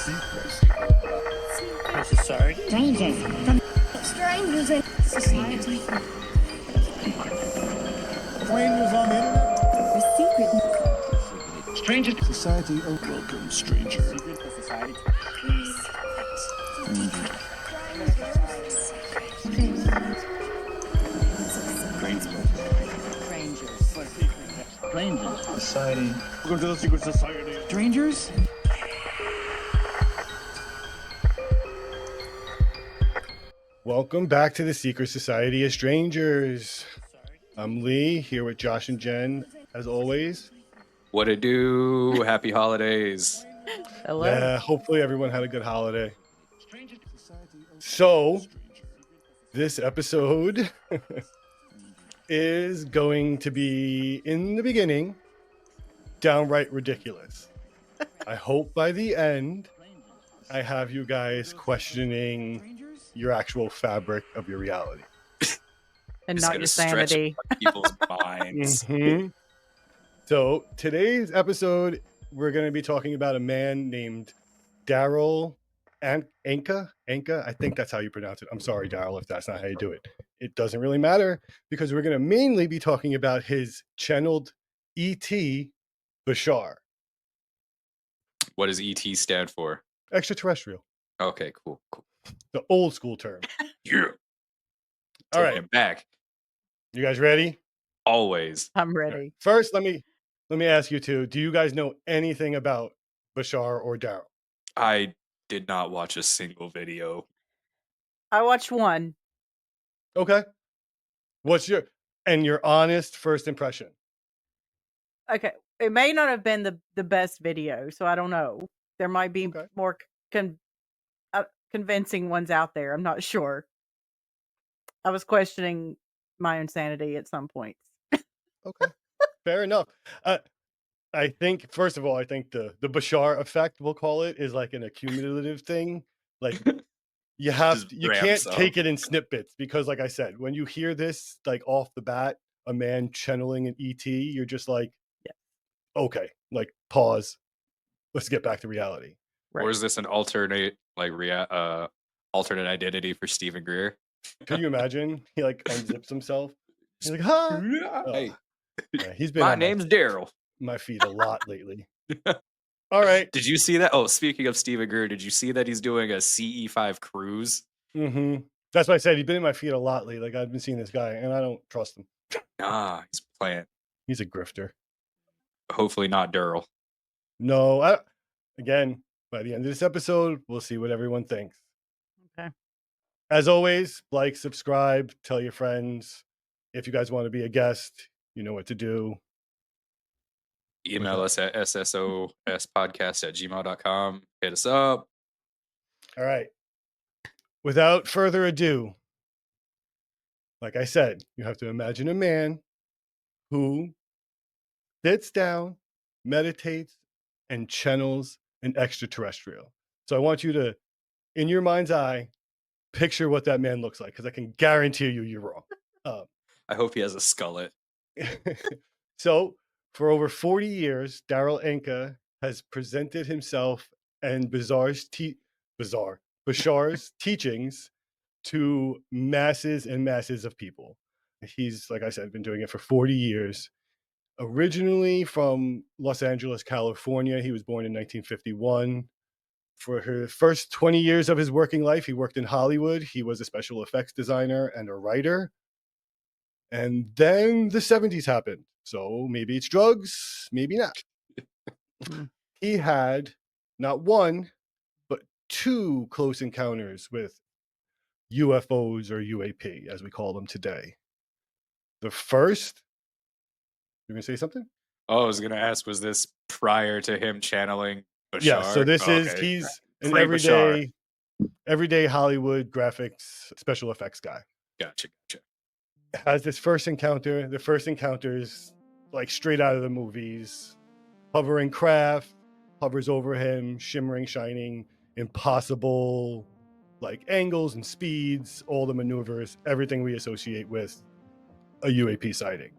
Society. Strangers. Strangers in society. Strangers on the internet. The secret. Strangers. Society. Oh, welcome, stranger. Secret society. Strangers. Society. Welcome to the secret society. Strangers. Welcome back to the Secret Society of Strangers. I'm Lee, here with Josh and Jen, as always. What it do? Happy holidays. Hello. Yeah, hopefully everyone had a good holiday. So, this episode is going to be, in the beginning, downright ridiculous. I hope by the end, I have you guys questioning your actual fabric of your reality. And It's not gonna your stretch sanity. people's minds. Mhm. So today's episode, we're going to be talking about a man named Darryl Anka. I think that's how you pronounce it. I'm sorry, Darryl, if that's not how you do it. It doesn't really matter because we're going to mainly be talking about his channeled ET, Bashar, What does ET stand for? extraterrestrial, Okay, cool. the old school term. Yeah. All Taking right, it back. you guys ready? Always. I'm ready. First, let me ask you two. Do you guys know anything about Bashar or Darryl? I did not watch a single video. I watched one. Okay. What's your honest first impression? Okay. It may not have been the best video, so I don't know. There might be Okay. more convincing ones out there. I'm not sure. I was questioning my own sanity at some points. Okay. Fair enough. I think, first of all, I think the Bashar effect, we'll call it, is like an accumulative thing. Like you Just can't ramps up. take it in snippets because, like I said, when you hear this, like off the bat, a man channeling an ET, you're just like, Yeah. okay, like pause. Let's get back to reality. Or is this an alternate alternate identity for Stephen Greer? Can you imagine? He like unzips himself. He's like, huh? Hey, Yeah, he's been my on name's Darryl. my feet a lot lately. All right. Did you see that? Oh, speaking of Stephen Greer, did you see that he's doing a CE5 cruise? Mm-hmm. That's why I said he's been in my feet a lot lately. Like I've been seeing this guy, and I don't trust him. He's playing. He's a grifter. Hopefully not Darryl. No, again, by the end of this episode, we'll see what everyone thinks. Okay. As always, like, subscribe, tell your friends. If you guys want to be a guest, you know what to do. Email us at ssospodcast@gmail.com. Hit us up. All right. Without further ado, like I said, you have to imagine a man who sits down, meditates, and channels an extraterrestrial. So I want you to, in your mind's eye, picture what that man looks like, because I can guarantee you're wrong. I hope he has a skullet. So, for over 40 years, Darryl Anka has presented himself and Bashar's teachings to masses and masses of people. He's, like I said, been doing it for 40 years. Originally from Los Angeles, California, he was born in 1951. For his first 20 years of his working life, he worked in Hollywood. He was a special effects designer and a writer. And then the 70s happened. So maybe it's drugs, maybe not. He had not one, but two close encounters with UFOs or UAP, as we call them today. The first, you're going to say something? Oh, I was going to ask, was this prior to him channeling Bashar? Yeah, so this is, Okay. he's an Pre-Bashar. everyday Hollywood graphics, special effects guy. Gotcha. Has this first encounter. The first encounter is like straight out of the movies. Hovering craft, hovers over him, shimmering, shining, impossible, like angles and speeds, all the maneuvers, everything we associate with a UAP sighting.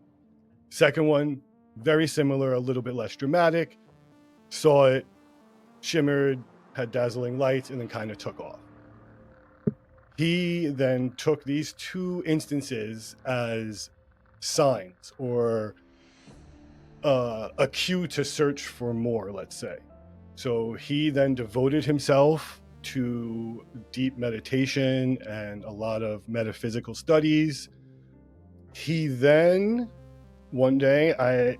Second one, very similar, a little bit less dramatic. Saw it, shimmered, had dazzling lights, and then kind of took off. He then took these two instances as signs or a cue to search for more, let's say. So he then devoted himself to deep meditation and a lot of metaphysical studies. He then, one day,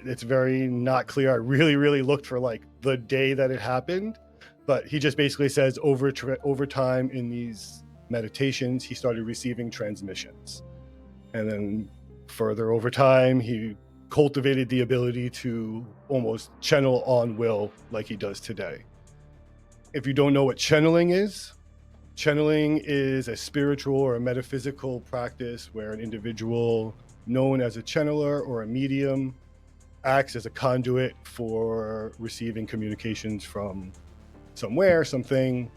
it's very not clear. I really looked for like the day that it happened, but he just basically says over time in these meditations, he started receiving transmissions. And then further over time, he cultivated the ability to almost channel on will like he does today. If you don't know what channeling is a spiritual or a metaphysical practice where an individual known as a channeler or a medium acts as a conduit for receiving communications from somewhere, something,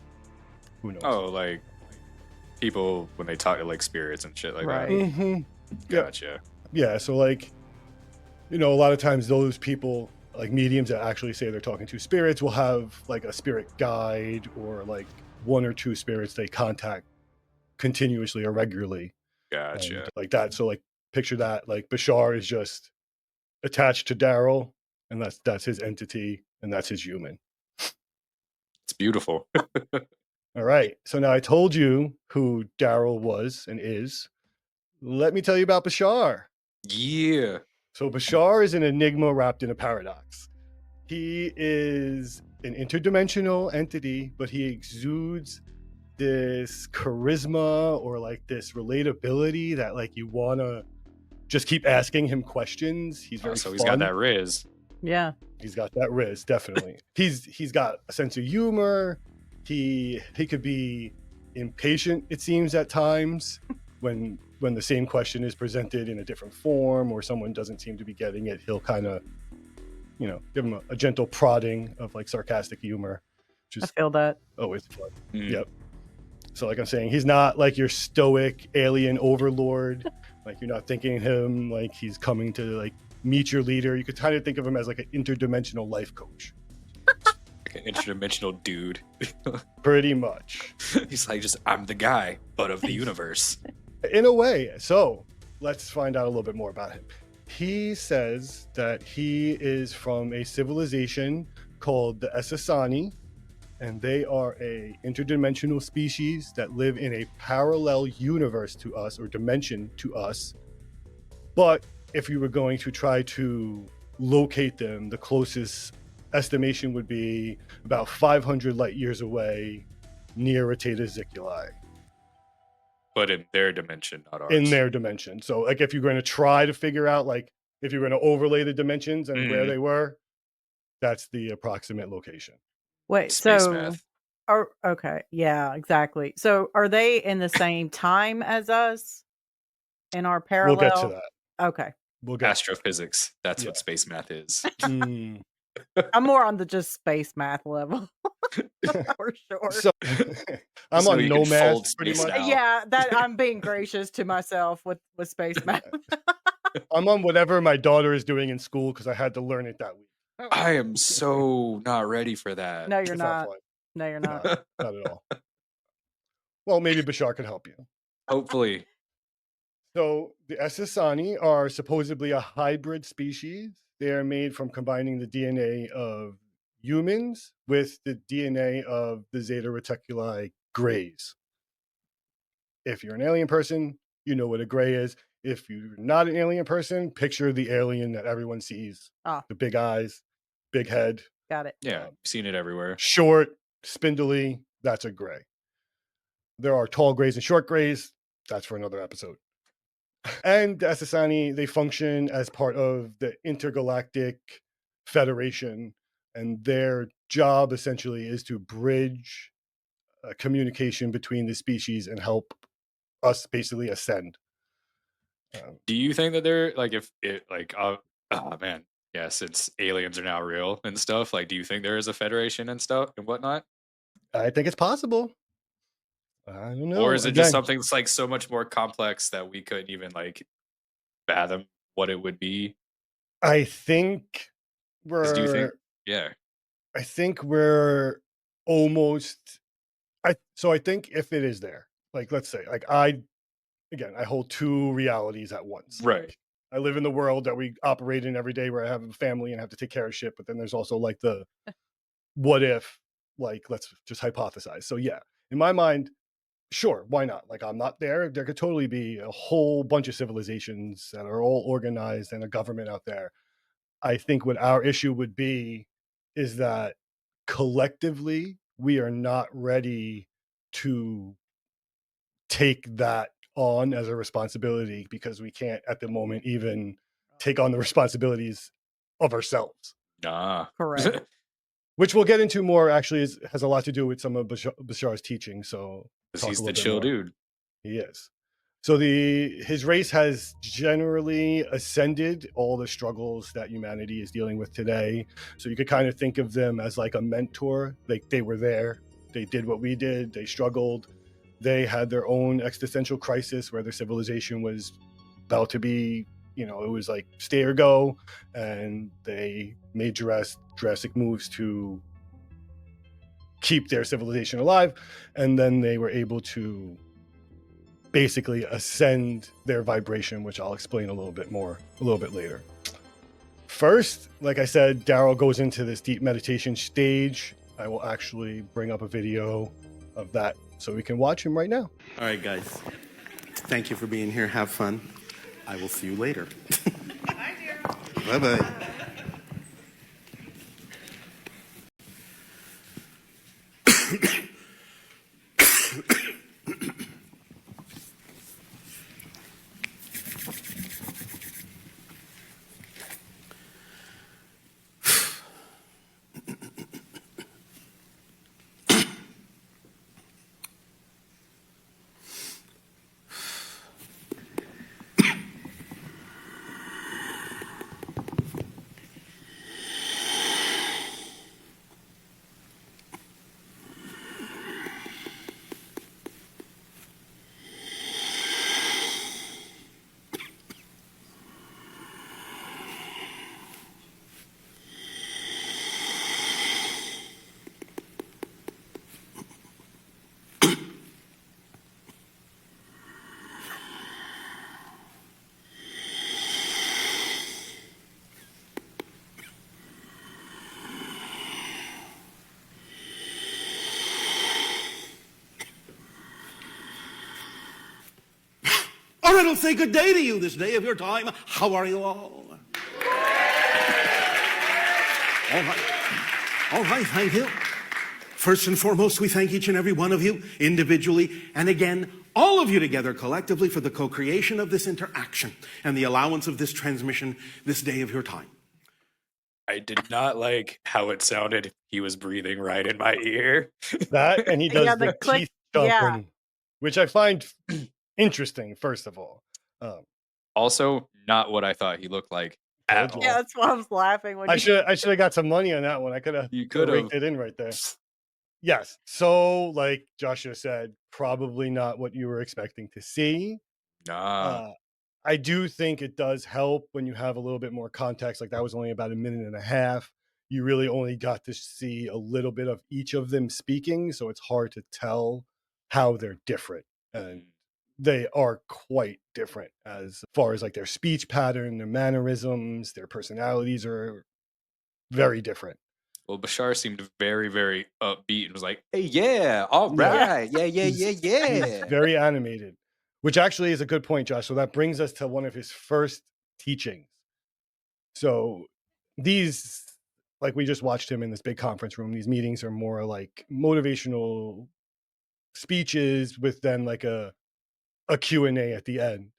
who knows. Oh, like people when they talk to like spirits and shit like Right. that. Mm-hmm. Gotcha. Yeah, so like, a lot of times those people, like mediums that actually say they're talking to spirits, will have like a spirit guide or like one or two spirits they contact continuously or regularly. Gotcha. And like that. So like picture that, like Bashar is just attached to Darryl, and that's his entity, and that's his human. It's beautiful. All right. So now I told you who Darryl was and is. Let me tell you about Bashar. Yeah. So Bashar is an enigma wrapped in a paradox. He is an interdimensional entity, but he exudes this charisma or like this relatability that like you want to just keep asking him questions. He's very So fun. he's got that riz. Yeah. He's got that riz, definitely. He's got a sense of humor. He could be impatient, it seems, at times when the same question is presented in a different form or someone doesn't seem to be getting it. He'll kind of, give him a gentle prodding of like sarcastic humor, which I is feel that. always fun. Mm. Yep. So like I'm saying, he's not like your stoic alien overlord. Like you're not thinking him like he's coming to like meet your leader. You could kind of think of him as like an interdimensional life coach. Like an interdimensional dude. Pretty much. He's like, I'm the guy, but of the universe. In a way. So let's find out a little bit more about him. He says that he is from a civilization called the Essassani, and they are a interdimensional species that live in a parallel universe to us or dimension to us. But if you were going to try to locate them, the closest estimation would be about 500 light years away near Eta Ziculi. But in their dimension, not ours. In their dimension. So like if you're going to try to figure out like if you're going to overlay the dimensions and where they were, that's the approximate location. Wait, Space so math. okay, yeah, exactly. So are they in the same time as us in our parallel? We'll get to that. Okay. We'll get Astrophysics. That's Yeah. what space math is. I'm more on the just space math level. For sure. So I'm So on you no can math fold pretty space much. out. Yeah, that I'm being gracious to myself with space math. I'm on whatever my daughter is doing in school because I had to learn it that week. I am so not ready for that. No, you're It's not. fun. No, you're No, not. not at all. Well, maybe Bashar can help you. Hopefully. So the Essassani are supposedly a hybrid species. They are made from combining the DNA of humans with the DNA of the Zeta Reticuli greys. If you're an alien person, you know what a gray is. If you're not an alien person, picture the alien that everyone sees. Ah. The big eyes, big head, Got it. Yeah, I've seen it everywhere. short, spindly, that's a gray. There are tall grays and short grays. That's for another episode. And the Essassani, they function as part of the Intergalactic Federation, and their job essentially is to bridge communication between the species and help us basically ascend. Do you think that they're like, if it like, oh man, yeah, since aliens are now real and stuff, like, do you think there is a federation and stuff and whatnot? I think it's possible. I don't know. Or is it Again, just something that's like so much more complex that we couldn't even like fathom what it would be? I think 'Cause do you think, we're yeah, I think we're almost, I think if it is there, like, let's say, like, I hold two realities at once. Right. I live in the world that we operate in every day where I have a family and have to take care of shit, but then there's also like the what if, like, let's just hypothesize. So yeah, in my mind, sure, why not? Like, I'm not there. There could totally be a whole bunch of civilizations that are all organized and a government out there. I think what our issue would be is that collectively we are not ready to take that on as a responsibility because we can't at the moment even take on the responsibilities of ourselves, Nah. Correct. which we'll get into more. Actually, has a lot to do with some of Bashar's teaching. So Because talk he's a the little bit chill more. dude. He is. So his race has generally ascended all the struggles that humanity is dealing with today. So you could kind of think of them as like a mentor. Like, they were there, they did what we did, they struggled, they had their own existential crisis where their civilization was about to be, it was like stay or go, and they made drastic moves to keep their civilization alive, and then they were able to basically ascend their vibration, which I'll explain a little bit later. First, like I said, Darryl goes into this deep meditation stage. I will actually bring up a video of that so we can watch him right now. All right, guys. Thank you for being here. Have fun. I will see you later. Bye, dear. Bye-bye. All right, I'll say good day to you this day of your time. How are you all? All right, thank you. First and foremost, we thank each and every one of you individually, and again, all of you together collectively for the co-creation of this interaction and the allowance of this transmission this day of your time. I did not like how it sounded. He was breathing right in my ear. That, and he does Yeah, the the click. teeth Yeah. stomping, which I find interesting, first of all. Also, not what I thought he looked like at Told all. you. Yeah, that's why I was laughing when I should have got some money on that one. I could have You could raked have. it in right there. Yes. So, like Joshua said, probably not what you were expecting to see. Nah. I do think it does help when you have a little bit more context. Like, that was only about a minute and a half. You really only got to see a little bit of each of them speaking, so it's hard to tell how they're different. And they are quite different as far as like their speech pattern, their mannerisms, their personalities are very different. Well, Bashar seemed very, very upbeat and was like, "Hey, yeah, all Yeah. right, yeah, He's yeah." very animated, which actually is a good point, Josh. So that brings us to one of his first teachings. So these, like, we just watched him in this big conference room. These meetings are more like motivational speeches with then like a Q&A at the end.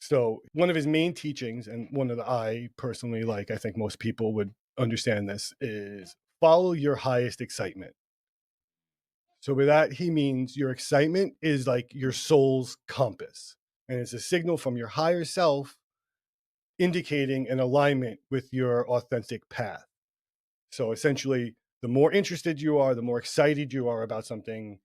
So one of his main teachings, and one that I personally like, I think most people would understand this, is follow your highest excitement. So with that, he means your excitement is like your soul's compass, and it's a signal from your higher self indicating an alignment with your authentic path. So essentially, the more interested you are, the more excited you are about something,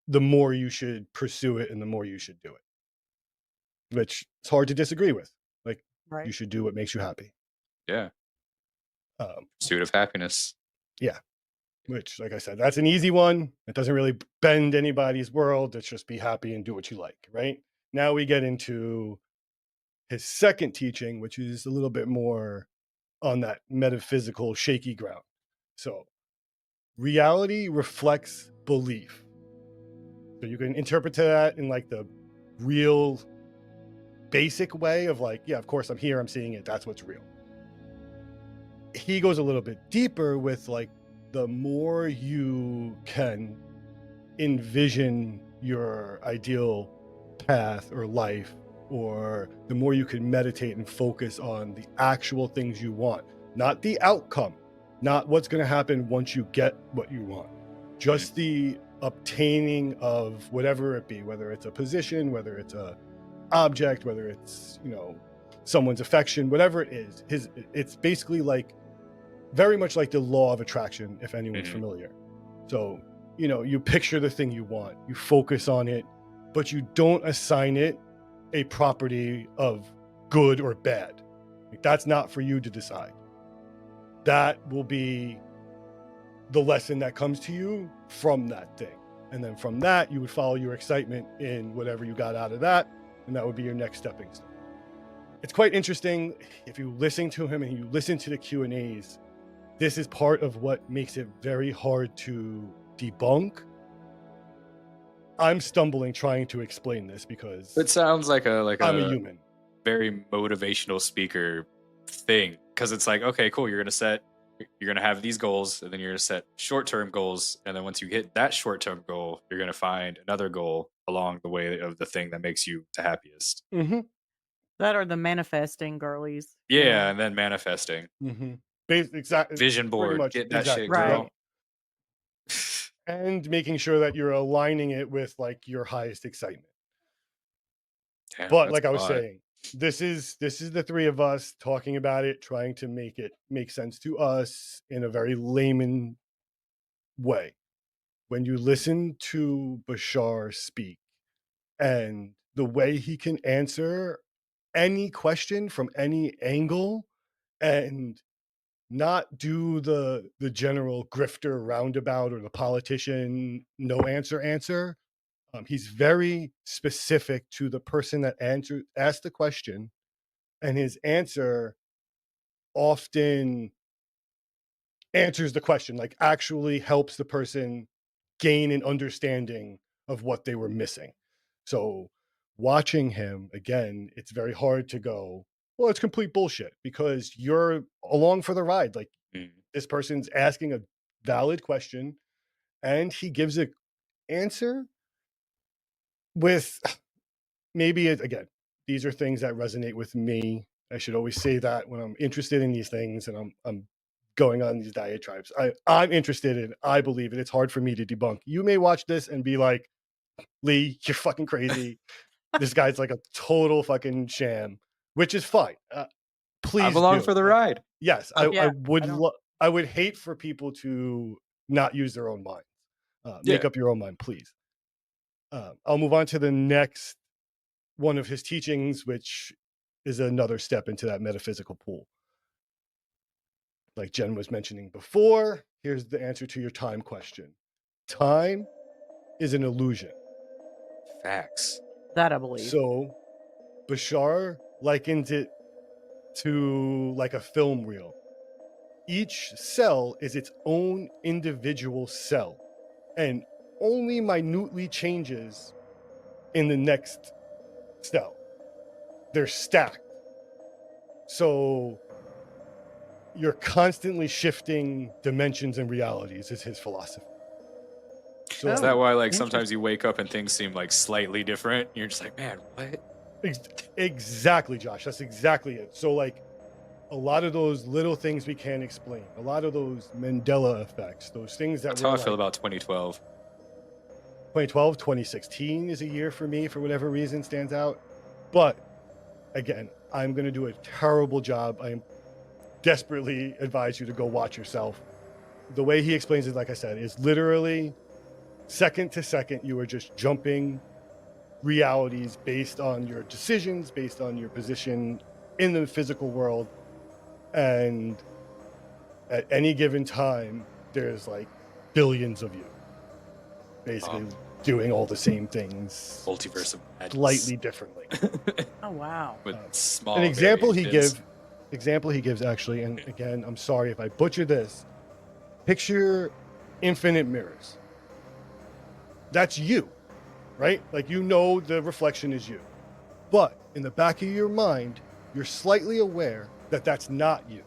the more you should pursue it and the more you should do it, which it's hard to disagree with. Like, Right. you should do what makes you happy. Yeah. Um, Pursuit of happiness. yeah. which, like I said, that's an easy one. It doesn't really bend anybody's world. It's just be happy and do what you like, right? Now we get into his second teaching, which is a little bit more on that metaphysical shaky ground. So reality reflects belief. So you can interpret that in like the real basic way of like, yeah, of course I'm here, I'm seeing it, that's what's real. He goes a little bit deeper with like, the more you can envision your ideal path or life, or the more you can meditate and focus on the actual things you want, not the outcome, not what's going to happen once you get what you want, just the obtaining of whatever it be, whether it's a position, whether it's a object, whether it's, you know, someone's affection, whatever it is. It's basically like very much like the law of attraction, if anyone's familiar. So, you know, you picture the thing you want, you focus on it, but you don't assign it a property of good or bad. Like, that's not for you to decide. That will be the lesson that comes to you from that thing. And then from that, you would follow your excitement in whatever you got out of that. And that would be your next stepping stone. It's quite interesting. If you listen to him and you listen to the Q&As, this is part of what makes it very hard to debunk. I'm stumbling trying to explain this because It sounds like I'm a human. Very motivational speaker thing, because it's like, okay, cool, you're gonna have these goals, and then you're gonna set short-term goals, and then once you hit that short-term goal, you're gonna find another goal along the way of the thing that makes you the happiest. Mm-hmm. That are the manifesting girlies. Yeah, and then manifesting. Mm-hmm. Exactly. Vision board, much, get that exactly. shit, girl. Right. And making sure that you're aligning it with like your highest excitement. Damn, But that's like I was odd. saying, this is the three of us talking about it, trying to make it make sense to us in a very layman way. When you listen to Bashar speak and the way he can answer any question from any angle and not do the general grifter roundabout or the politician no answer. He's very specific to the person that asked the question, and his answer often answers the question, like actually helps the person gain an understanding of what they were missing. So watching him again, it's very hard to go, well, it's complete bullshit, because you're along for the ride. Like, this person's asking a valid question and he gives an answer with maybe again, these are things that resonate with me. I should always say that when I'm interested in these things and I'm going on these diatribes. I'm interested in, I believe it. It's hard for me to debunk. You may watch this and be like, Lee, you're fucking crazy. This guy's like a total fucking sham, which is fine. Please, I'm along do. for the ride. Yes, Yeah, I would hate for people to not use their own mind. Make up your own mind, please. I'll move on to the next one of his teachings, which is another step into that metaphysical pool. Like Jen was mentioning before, here's the answer to your time question. Time is an illusion. Facts. that I believe. So Bashar likens it to like a film reel. Each cell is its own individual cell and only minutely changes in the next cell. They're stacked. So you're constantly shifting dimensions and realities, is his philosophy. So Is that why, like, sometimes you wake up and things seem like slightly different? You're just like, man, what? Exactly, Josh. That's exactly it. So like a lot of those little things we can't explain, a lot of those Mandela effects, those things that That's were how I like, feel about 2012. 2012, 2016 is a year for me, for whatever reason, stands out. But again, I'm going to do a terrible job. I desperately advise you to go watch yourself. The way he explains it, like I said, is literally second to second, you are just jumping realities based on your decisions, based on your position in the physical world. And at any given time, there's like billions of you, basically doing all the same things, Multiverse of madness. slightly differently. Oh wow. With small An example variations. he gives actually, and again, I'm sorry if I butcher this. Picture infinite mirrors. That's you, right? Like, you know, the reflection is you, but in the back of your mind, you're slightly aware that that's not you.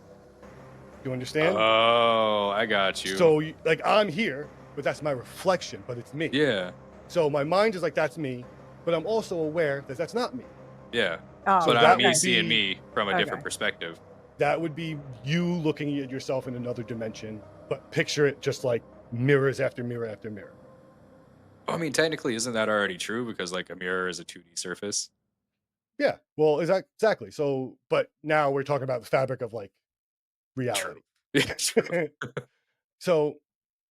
You understand? Oh, I got you. So, like, I'm here, but that's my reflection, but it's me. Yeah. So my mind is like, that's me, but I'm also aware that that's not me. Yeah. Oh, So But that I'm me would seeing be- me from a Okay. different perspective. That would be you looking at yourself in another dimension, but picture it just like mirrors after mirror after mirror. I mean, technically, isn't that already true? Because like a mirror is a 2D surface. Yeah, well, exactly. So, but now we're talking about the fabric of like reality. Yeah, true. So,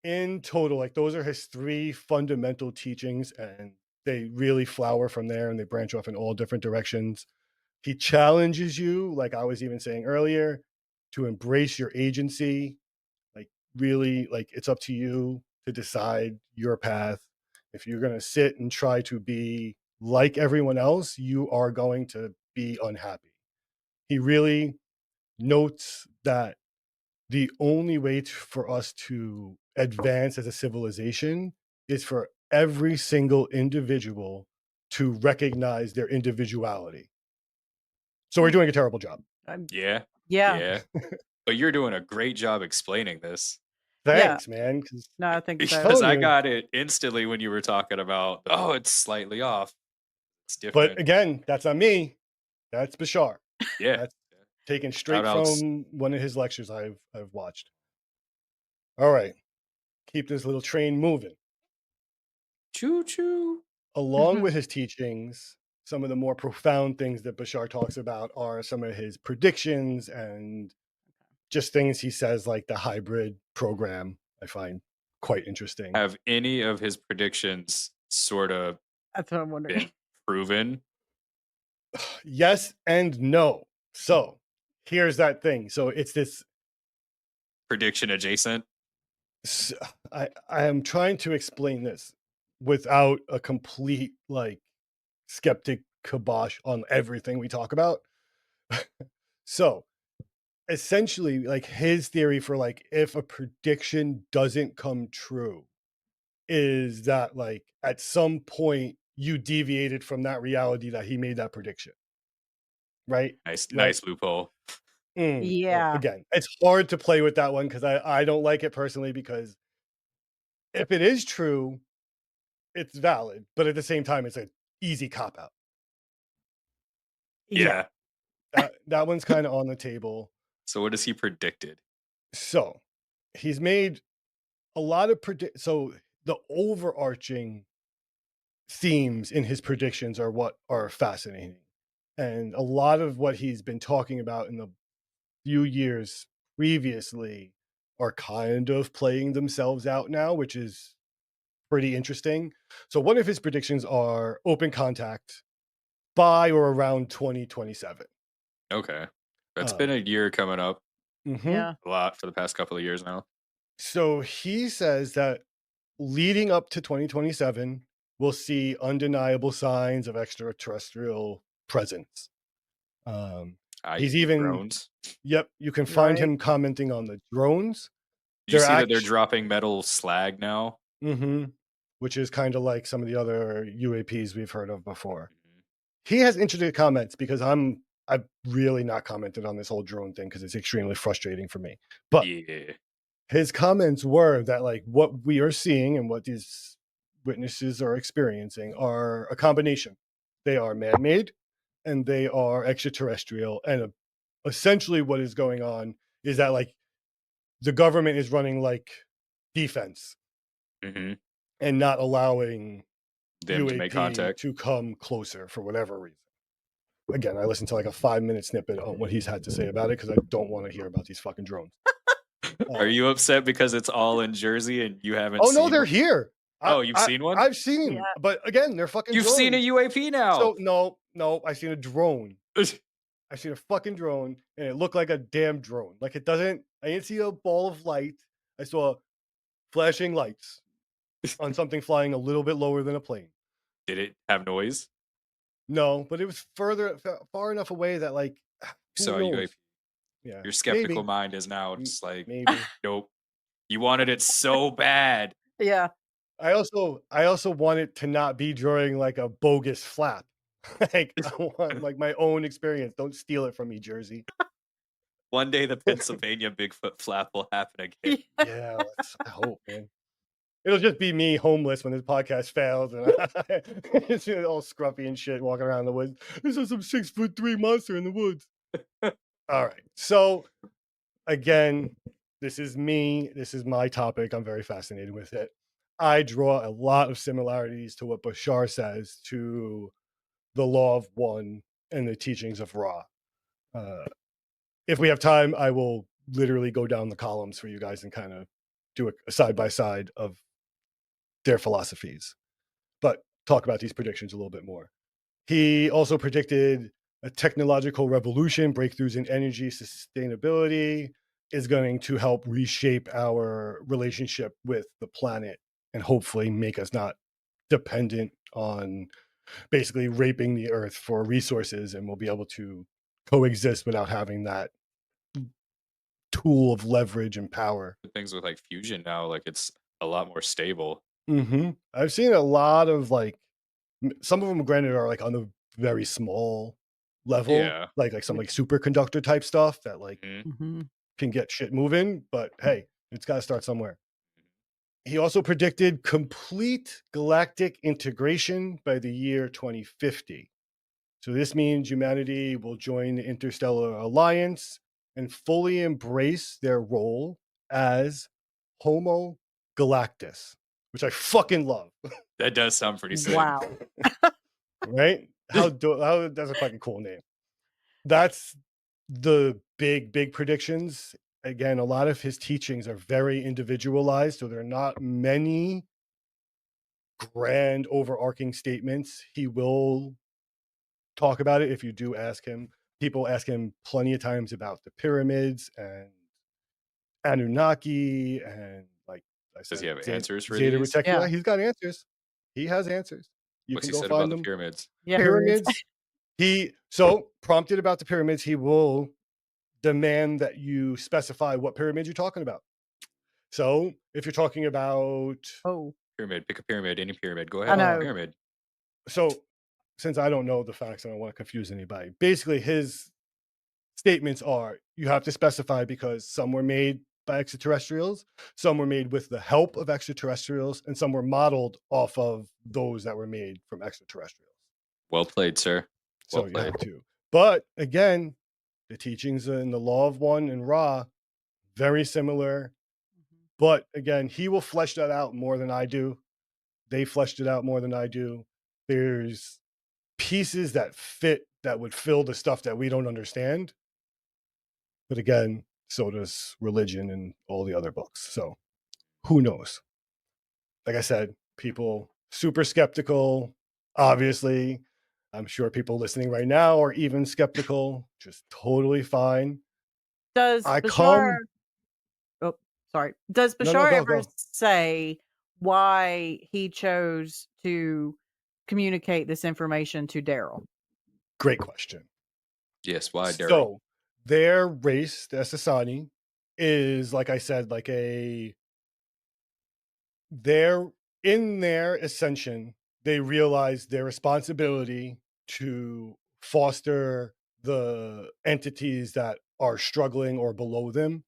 in total, like, those are his 3 fundamental teachings, and they really flower from there, and they branch off in all different directions. He challenges you, like I was even saying earlier, to embrace your agency. Like, really, like, it's up to you to decide your path. If you're going to sit and try to be like everyone else, you are going to be unhappy. He really notes that the only way for us to advance as a civilization is for every single individual to recognize their individuality. So we're doing a terrible job. Yeah. Yeah. Yeah. But you're doing a great job explaining this. Thanks, man. 'cause No, I think so. Because telling I you. got it instantly when you were talking about, oh, it's slightly off. It's different. But again, that's not me. That's Bashar. Yeah. That's taken straight Shout-outs. from one of his lectures I've watched. All right. Keep this little train moving. Choo choo. Along with his teachings, some of the more profound things that Bashar talks about are some of his predictions and just things he says, like the hybrid program. I find quite interesting. Have any of his predictions sort of That's what I'm wondering. been proven? Yes and no. So here's that thing. So it's this. Prediction adjacent? I am trying to explain this without a complete like skeptic kibosh on everything we talk about. So essentially, like, his theory for like if a prediction doesn't come true is that like at some point you deviated from that reality that he made that prediction, right? Nice, Like, nice loophole. Yeah. again, it's hard to play with that one because I don't like it personally, because if it is true, it's valid, but at the same time, it's an easy cop out. Yeah. That one's kind of on the table. So what has he predicted? So he's made a lot of so the overarching themes in his predictions are what are fascinating. And a lot of what he's been talking about in the few years previously are kind of playing themselves out now, which is pretty interesting. So one of his predictions are open contact by or around 2027. Okay. That's been a year coming up Yeah. a lot for the past couple of years now. So he says that leading up to 2027, we'll see undeniable signs of extraterrestrial presence. He's even drones. Yep, you can find Right. him commenting on the drones. Did you They're see that they're act- dropping metal slag now? Which is kind of like some of the other UAPs we've heard of before. He has interesting comments because I've really not commented on this whole drone thing because it's extremely frustrating for me. But Yeah. his comments were that like what we are seeing and what these witnesses are experiencing are a combination. They are man-made and they are extraterrestrial. And essentially what is going on is that like the government is running like defense and not allowing Them to make contact. to come closer for whatever reason. Again, I listened to like a 5-minute snippet on what he's had to say about it because I don't want to hear about these fucking drones. Are you upset because it's all in Jersey and you haven't Oh no, seen they're one? here. Oh, you've seen one? I've seen, Yeah. but again, they're fucking. You've drones. seen a UAP now. So no, I seen a drone. I seen a fucking drone, and it looked like a damn drone. Like it doesn't. I didn't see a ball of light. I saw flashing lights on something flying a little bit lower than a plane. Did it have noise? No, but it was far enough away that like who So knows? UAP. Yeah, Your skeptical maybe, mind is now just like, maybe. nope. You wanted it so bad. Yeah. I also want it to not be during like a bogus flap. Like I want like my own experience. Don't steal it from me, Jersey. One day the Pennsylvania Bigfoot flap will happen again. Yeah, I hope, man. It'll just be me homeless when this podcast fails, and it's all scruffy and shit, walking around the woods. This is some 6'3" monster in the woods. All right, so again, this is me. This is my topic. I'm very fascinated with it. I draw a lot of similarities to what Bashar says to the Law of One and the teachings of Ra. If we have time, I will literally go down the columns for you guys and kind of do a side by side of their philosophies, but talk about these predictions a little bit more. He also predicted a technological revolution, breakthroughs in energy sustainability is going to help reshape our relationship with the planet and hopefully make us not dependent on basically raping the earth for resources, and we'll be able to coexist without having that tool of leverage and power. Things with like fusion now, like it's a lot more stable. I've seen a lot of like some of them, granted, are like on a very small level, Yeah. like some like superconductor type stuff that like Mhm. can get shit moving. But hey, it's got to start somewhere. He also predicted complete galactic integration by the year 2050. So this means humanity will join the Interstellar Alliance and fully embrace their role as Homo Galactus, which I fucking love. That does sound pretty sick. Wow. Right? How that's a fucking cool name. That's the big predictions. Again, a lot of his teachings are very individualized, so there are not many grand overarching statements. He will talk about it if you do ask him. People ask him plenty of times about the pyramids and Anunnaki and like I said, Does he have answers for Zeta these? Reticuli. Yeah. He's got answers. He has answers. You What's can he go said find about them. the pyramids? Yeah. Pyramids. He so prompted about the pyramids, he will demand that you specify what pyramid you're talking about. So if you're talking about Oh, Pyramid. Pick a pyramid. Any pyramid. Go I ahead. know. Pyramid. so since I don't know the facts, I don't want to confuse anybody. Basically, his statements are you have to specify because some were made by extraterrestrials, some were made with the help of extraterrestrials, and some were modeled off of those that were made from extraterrestrials. Well played, sir. So Well you played. have to. But again, the teachings in the Law of One and Ra, very similar. But again, he will flesh that out more than I do. They fleshed it out more than I do. There's pieces that fit that would fill the stuff that we don't understand. But again, so does religion and all the other books. So who knows? Like I said, people super skeptical. Obviously, I'm sure people listening right now are even skeptical, just totally fine. Does I Bashar? come. Oh, sorry. Does No, Bashar ever go. say why he chose to communicate this information to Darryl? Great question. Yes. Why, Darryl? So their race, the Sassani, is like I said, like they're in their ascension, they realize their responsibility to foster the entities that are struggling or below them.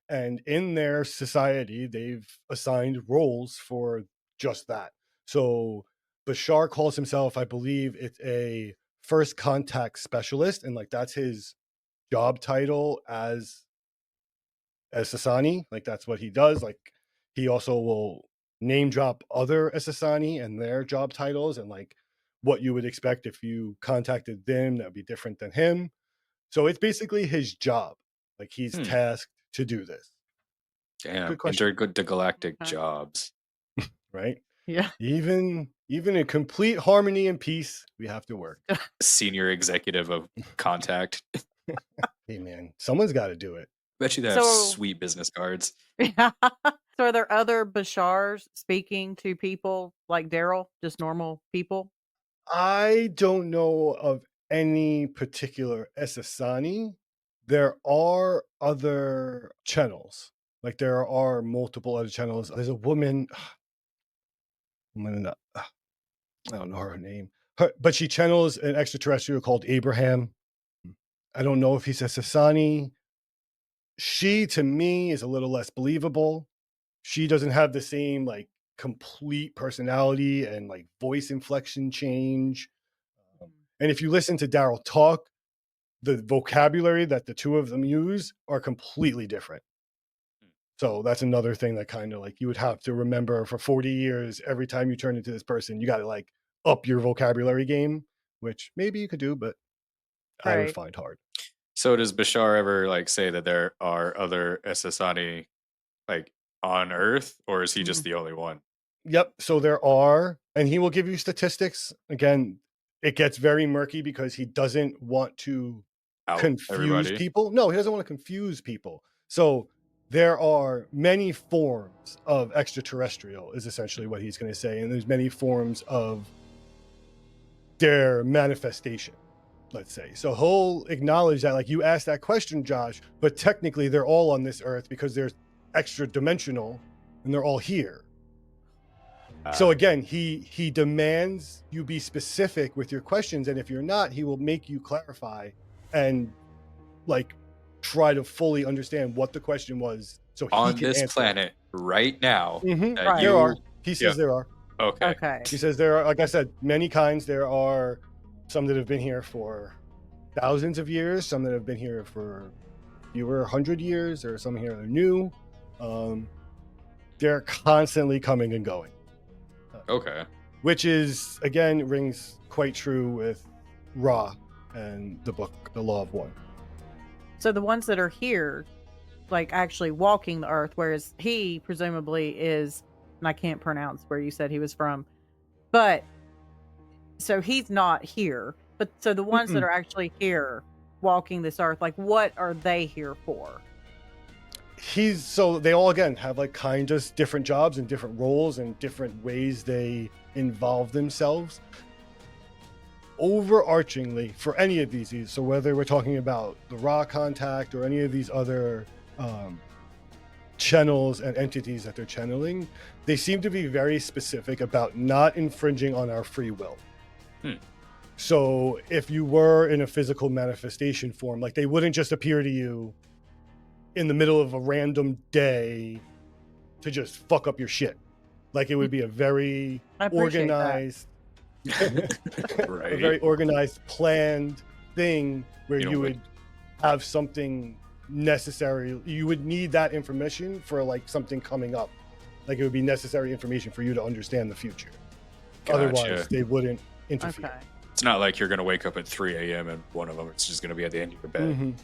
And in their society, they've assigned roles for just that. So Bashar calls himself, I believe it's a first contact specialist, and like that's his job title as Sassani. Like that's what he does. Like he also will name drop other Sassani and their job titles and like what you would expect if you contacted them that would be different than him. So it's basically his job. Like he's tasked to do this. Damn. Good question. Intergalactic Okay. jobs. Right? Yeah. Even in complete harmony and peace, we have to work. Senior executive of Contact. Hey man, someone's got to do it. Bet you they have So- sweet business cards. Yeah. So are there other Bashars speaking to people like Darryl, just normal people? I don't know of any particular Ssani. There are other channels. Like there are multiple other channels. There's a woman. I'm gonna. I don't know her name. But she channels an extraterrestrial called Abraham. I don't know if he's a Sasani. She, to me, is a little less believable. She doesn't have the same like complete personality and like voice inflection change. And if you listen to Darryl talk, the vocabulary that the two of them use are completely different. So that's another thing that kind of like you would have to remember for 40 years. Every time you turn into this person, you got to like up your vocabulary game, which maybe you could do, but I would Right. find hard. So does Bashar ever like say that there are other Ssani like on Earth, or is he just the only one? Yep. So there are, and he will give you statistics. Again, it gets very murky because he doesn't want to Out confuse everybody. people. No, he doesn't want to confuse people. So there are many forms of extraterrestrial, is essentially what he's going to say. And there's many forms of their manifestation, let's say. So he'll acknowledge that, like you asked that question, Josh, but technically they're all on this earth because they're extra dimensional and they're all here. So again, he demands you be specific with your questions, and if you're not, he will make you clarify and like try to fully understand what the question was, so he on can this answer planet right now. it. That Right. There you, are. He says there are. Okay. Okay. He says there are. Like I said, many kinds. There are some that have been here for thousands of years. Some that have been here for fewer 100 years. There are some here that are new. They're constantly coming and going. Okay. Which is, again, rings quite true with Ra and the book, The Law of One. So the ones that are here, like actually walking the earth, whereas he presumably is, and I can't pronounce where you said he was from, but so he's not here. But so the ones that are actually here walking this earth, like what are they here for? So they all, again, have like kind of different jobs and different roles and different ways they involve themselves. Overarchingly, for any of these, so whether we're talking about the Ra contact or any of these other channels and entities that they're channeling, they seem to be very specific about not infringing on our free will. So if you were in a physical manifestation form, like they wouldn't just appear to you in the middle of a random day to just fuck up your shit. Like it would be a very I appreciate that. organized, Right. a very organized, planned thing where You know, you but- would have something necessary. You would need that information for like something coming up. Like it would be necessary information for you to understand the future. Gotcha. Otherwise, they wouldn't interfere. Okay. It's not like you're gonna wake up at 3 a.m. and one of them it's just gonna be at the end of your bed. Mhm.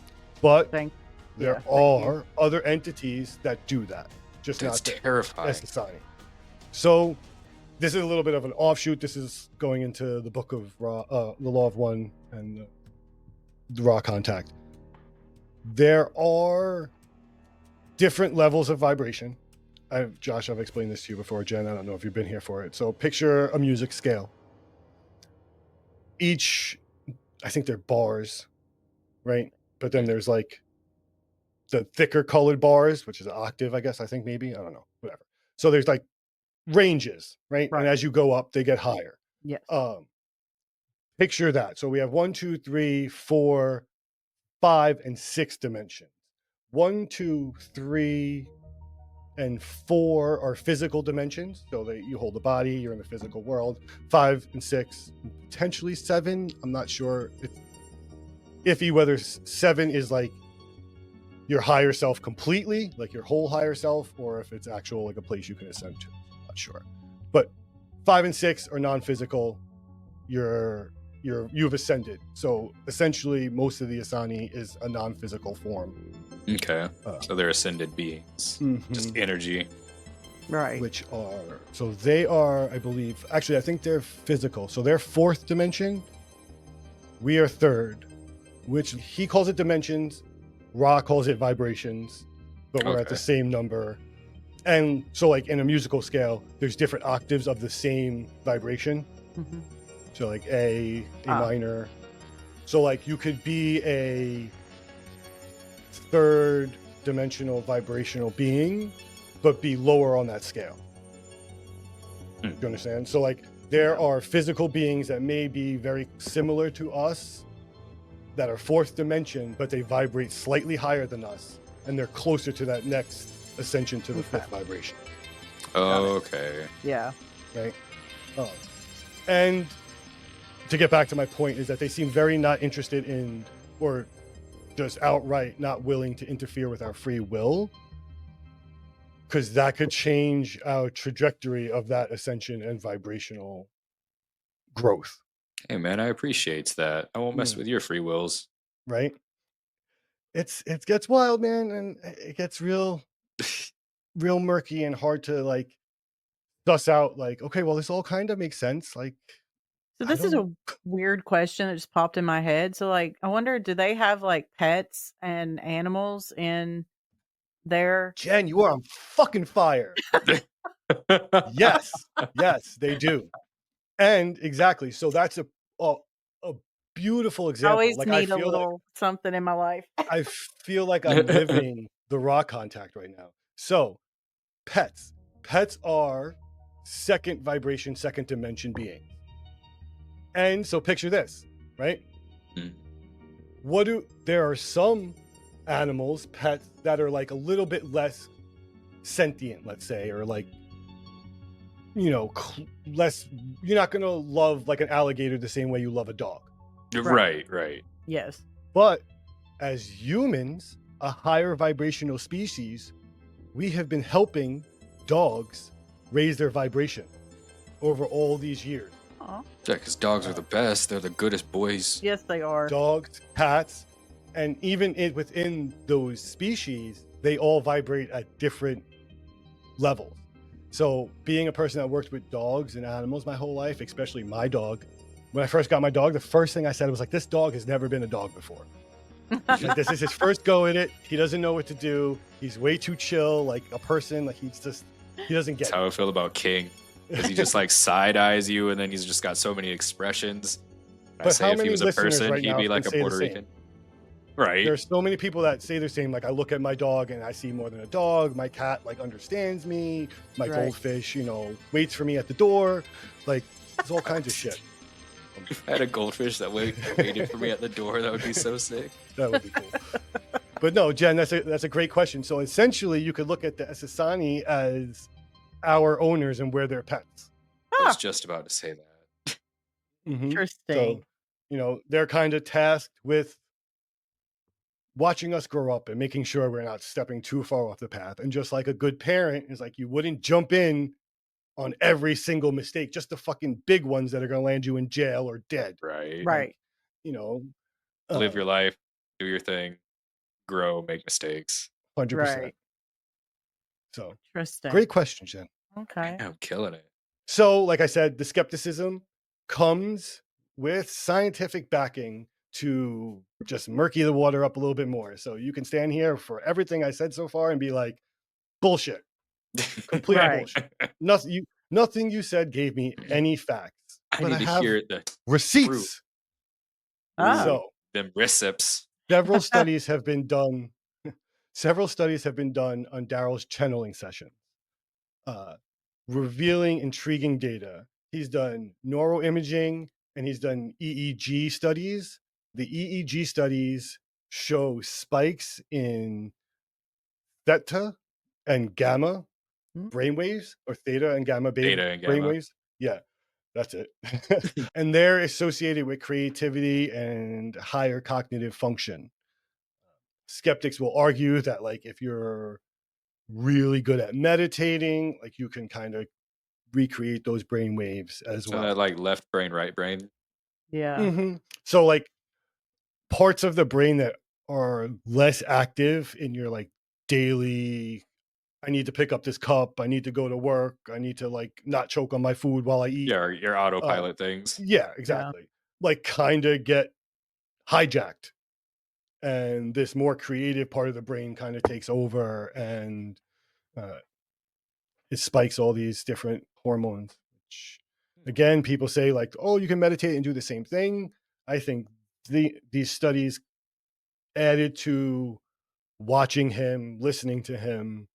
But Thank there yeah, thank you. are other entities that do that, just That's not the terrifying. society. So this is a little bit of an offshoot. This is going into the book of Ra, the Law of One and the Ra contact. There are different levels of vibration. Josh, I've explained this to you before. Jen, I don't know if you've been here for it. So picture a music scale. Each, I think they're bars, right? But then there's like the thicker colored bars, which is an octave, I guess. I think maybe, I don't know, whatever. So there's like ranges, right? Right. And as you go up, they get higher. Yes. Picture that. So we have 1, 2, 3, 4, 5, and 6 dimensions. 1, 2, 3, and 4 are physical dimensions. So that you hold the body, you're in the physical world. 5 and 6, potentially 7. I'm not sure. It's iffy whether 7 is like your higher self completely, like your whole higher self, or if it's actual like a place you can ascend to. I'm not sure. But 5 and 6 are non-physical. You've ascended. So essentially most of the Asani is a non-physical form. Okay. So they're ascended beings. Just energy. Right. Which are, so they are, I believe, actually I think they're physical. So they're 4th dimension. We are 3rd, which he calls it dimensions. Ra calls it vibrations, but we're at the Okay. same number And so like in a musical scale, there's different octaves of the same vibration. Mhm. So like A Ah. minor. So like you could be a third dimensional vibrational being, but be lower on that scale. Hmm. Do you understand? So like there Yeah. are physical beings that may be very similar to us that are fourth dimension, but they vibrate slightly higher than us, and they're closer to that next ascension to the Okay. fifth vibration. Okay. Yeah. Right? And to get back to my point is that they seem very not interested in, or just outright not willing to interfere with our free will, because that could change our trajectory of that ascension and vibrational growth. Hey man, I appreciate that. I won't mess Mm. with your free wills. Right? It gets wild, man, and it gets real murky and hard to like suss out. Like, okay, well, this all kind of makes sense. Like, So I this is a don't. weird question that just popped in my head. So like I wonder, do they have like pets and animals in their Jen, you are on fucking fire. Yes, yes, they do, and exactly. So that's a beautiful I example. always Like, need a little something in my life. I feel like I'm living the raw contact right now. So, pets are second vibration, second dimension beings, and so picture this, right? Mm. There are some animals, pets that are like a little bit less sentient, let's say, or like, you know, less. You're not gonna love like an alligator the same way you love a dog. Right. Yes. But as humans, a higher vibrational species, we have been helping dogs raise their vibration over all these years. Aw. Yeah, because dogs are the best. They're the goodest boys. Yes, they are. Dogs, cats, and even within those species, they all vibrate at different levels. So being a person that worked with dogs and animals my whole life, especially my dog, when I first got my dog, the first thing I said was like, this dog has never been a dog before. Like, this is his first go at it. He doesn't know what to do. He's way too chill, like a person. Like he doesn't get That's how I feel about King. Because he just like side eyes you, and then he's just got so many expressions. I But say how if he many was a listeners person, right he'd now be can like a say the Puerto same? Rican. Right. There's so many people that say the same. Like, I look at my dog and I see more than a dog. My cat like understands me. My Right. goldfish, waits for me at the door. Like, there's all kinds of shit. If I had a goldfish that waited for me at the door, that would be so sick. That would be cool. But no, Jen, that's a great question. So essentially, you could look at the Esasani as our owners and we're their pets. I was Ah, just about to say that. interesting. So, they're kind of tasked with watching us grow up and making sure we're not stepping too far off the path. And just like a good parent is like, you wouldn't jump in on every single mistake, just the fucking big ones that are going to land you in jail or dead. Right. Right. You know, Live your life, do your thing, grow, make mistakes. 100%. Right. So Interesting. great question, Jen. Okay. I'm killing it. So, like I said, the skepticism comes with scientific backing to just murky the water up a little bit more. So you can stand here for everything I said so far and be like, bullshit, complete Right. bullshit. Nothing you said gave me any facts. I But need to have hear the receipts. Ah. So them recips. several studies have been done. Several studies have been done on Darryl's channeling sessions, revealing intriguing data. He's done neuroimaging and he's done EEG studies. The EEG studies show spikes in theta and gamma brainwaves, or theta and gamma Theta and gamma. brainwaves. Yeah, that's it. And they're associated with creativity and higher cognitive function. Skeptics will argue that, like, if you're really good at meditating, like, you can kind of recreate those brain waves as So well. that like left brain, right brain. Yeah. Mhm. So like parts of the brain that are less active in your like daily, I need to pick up this cup, I need to go to work, I need to like not choke on my food while I eat. Yeah, your autopilot things. Yeah, exactly. Like kind of get hijacked. And this more creative part of the brain kind of takes over, and it spikes all these different hormones. Which, again, people say like, oh, you can meditate and do the same thing. I think these studies added to watching him, listening to him,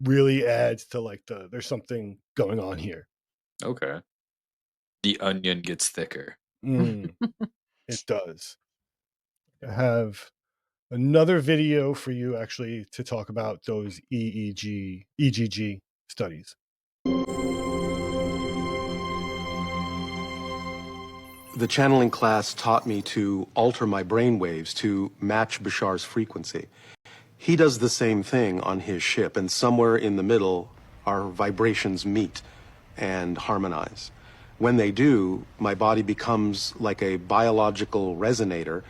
really adds to like there's something going on here. Okay. The onion gets thicker. It does. I have another video for you actually to talk about those EGG studies. The channeling class taught me to alter my brain waves to match Bashar's frequency. He does the same thing on his ship, and somewhere in the middle, our vibrations meet and harmonize. When they do, my body becomes like a biological resonator,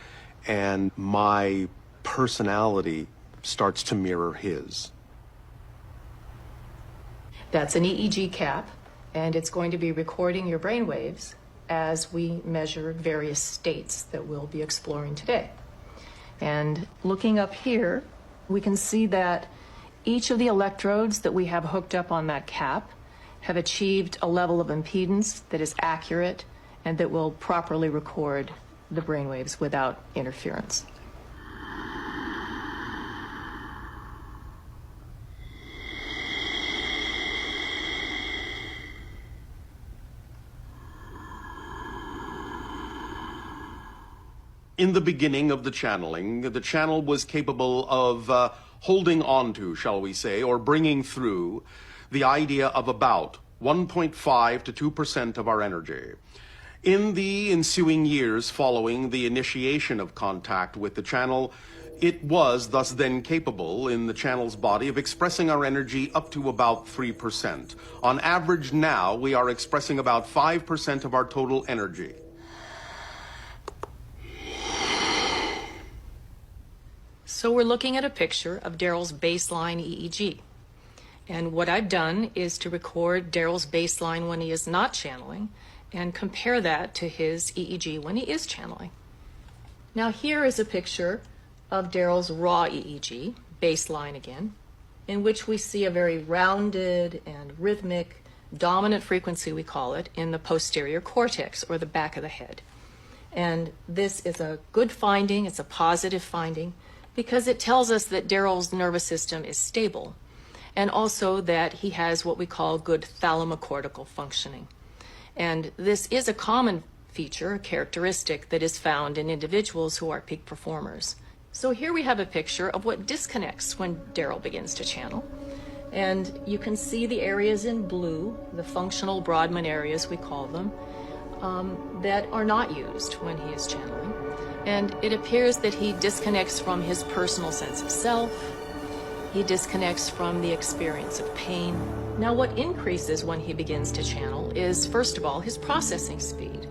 and my personality starts to mirror his. That's an EEG cap, and it's going to be recording your brain waves as we measure various states that we'll be exploring today. And looking up here, we can see that each of the electrodes that we have hooked up on that cap have achieved a level of impedance that is accurate and that will properly record the brainwaves without interference. In the beginning of the channeling, the channel was capable of holding on to, shall we say, or bringing through the idea of about 1.5 to 2% of our energy. In the ensuing years following the initiation of contact with the channel, it was thus then capable in the channel's body of expressing our energy up to about 3%. On average now, we are expressing about 5% of our total energy. So we're looking at a picture of Darryl's baseline EEG. And what I've done is to record Darryl's baseline when he is not channeling and compare that to his EEG when he is channeling. Now here is a picture of Darryl's raw EEG, baseline again, in which we see a very rounded and rhythmic dominant frequency, we call it, in the posterior cortex, or the back of the head. And this is a good finding, it's a positive finding, because it tells us that Darryl's nervous system is stable, and also that he has what we call good thalamocortical functioning. And this is a common feature, a characteristic that is found in individuals who are peak performers. So here we have a picture of what disconnects when Darryl begins to channel. And you can see the areas in blue, the functional Brodmann areas we call them, that are not used when he is channeling. And it appears that he disconnects from his personal sense of self. He disconnects from the experience of pain. Now, what increases when he begins to channel is, first of all, his processing speed.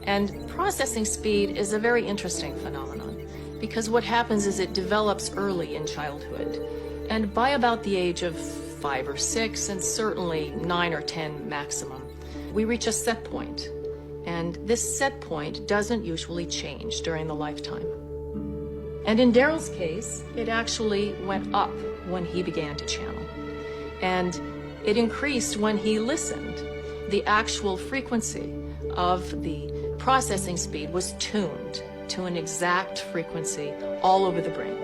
And processing speed is a very interesting phenomenon, because what happens is it develops early in childhood. And by about the age of 5 or 6, and certainly 9 or 10 maximum, we reach a set point. And this set point doesn't usually change during the lifetime. And in Darryl's case, it actually went up when he began to channel. And it increased when he listened. The actual frequency of the processing speed was tuned to an exact frequency all over the brain.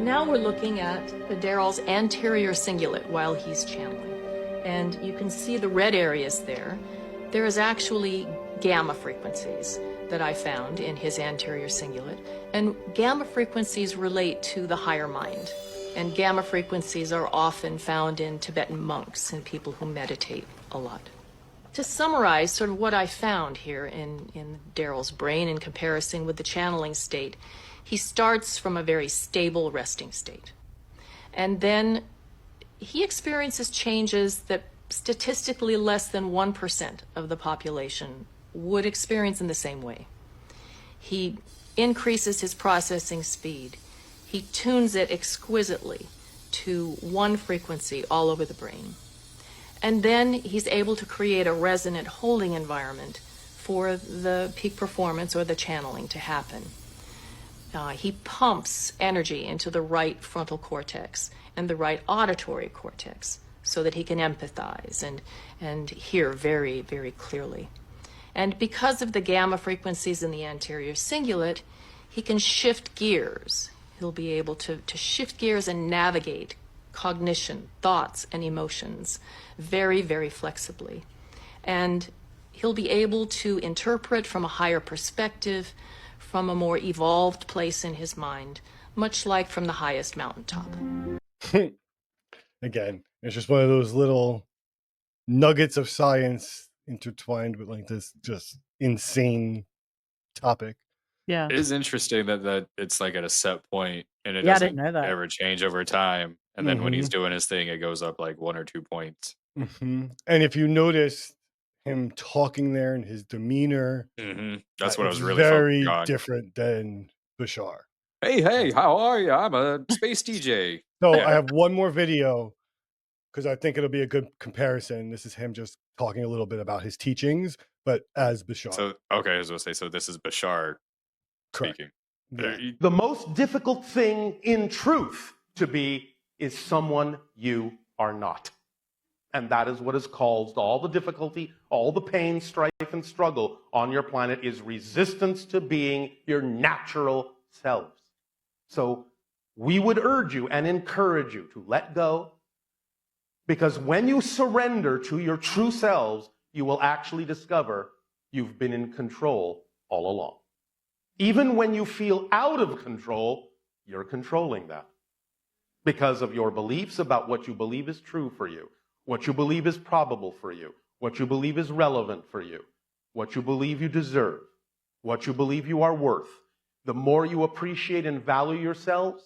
Now we're looking at Darryl's anterior cingulate while he's channeling. And you can see the red areas there. There is actually gamma frequencies that I found in his anterior cingulate. And gamma frequencies relate to the higher mind. And gamma frequencies are often found in Tibetan monks and people who meditate a lot. To summarize sort of what I found here in Darryl's brain in comparison with the channeling state, he starts from a very stable resting state. And then he experiences changes that statistically less than 1% of the population would experience in the same way. He increases his processing speed. He tunes it exquisitely to one frequency all over the brain. And then he's able to create a resonant holding environment for the peak performance or the channeling to happen. He pumps energy into the right frontal cortex and the right auditory cortex so that he can empathize and hear very, very clearly. And because of the gamma frequencies in the anterior cingulate, he can shift gears. He'll be able to shift gears and navigate cognition, thoughts, and emotions very, very flexibly. And he'll be able to interpret from a higher perspective, from a more evolved place in his mind, much like from the highest mountaintop. Again, it's just one of those little nuggets of science intertwined with like this just insane topic. Yeah. It is interesting that it's like at a set point and it Yeah, I doesn't didn't know that. ever change over time. And then when he's doing his thing, it goes up like 1 or 2 points. And if you notice him talking there and his demeanor, That's what I was really very focusing on. different than Bashar. Hey, how are you? I'm a space DJ. So I have one more video because I think it'll be a good comparison. This is him just talking a little bit about his teachings, but as Bashar. So, okay, I was going to say, so this is Bashar Correct. speaking. Yeah. The most difficult thing in truth to be is someone you are not. And that is what has caused all the difficulty, all the pain, strife, and struggle on your planet is resistance to being your natural selves. So we would urge you and encourage you to let go, because when you surrender to your true selves, you will actually discover you've been in control all along. Even when you feel out of control, you're controlling that because of your beliefs about what you believe is true for you, what you believe is probable for you, what you believe is relevant for you, what you believe you deserve, what you believe you are worth. The more you appreciate and value yourselves,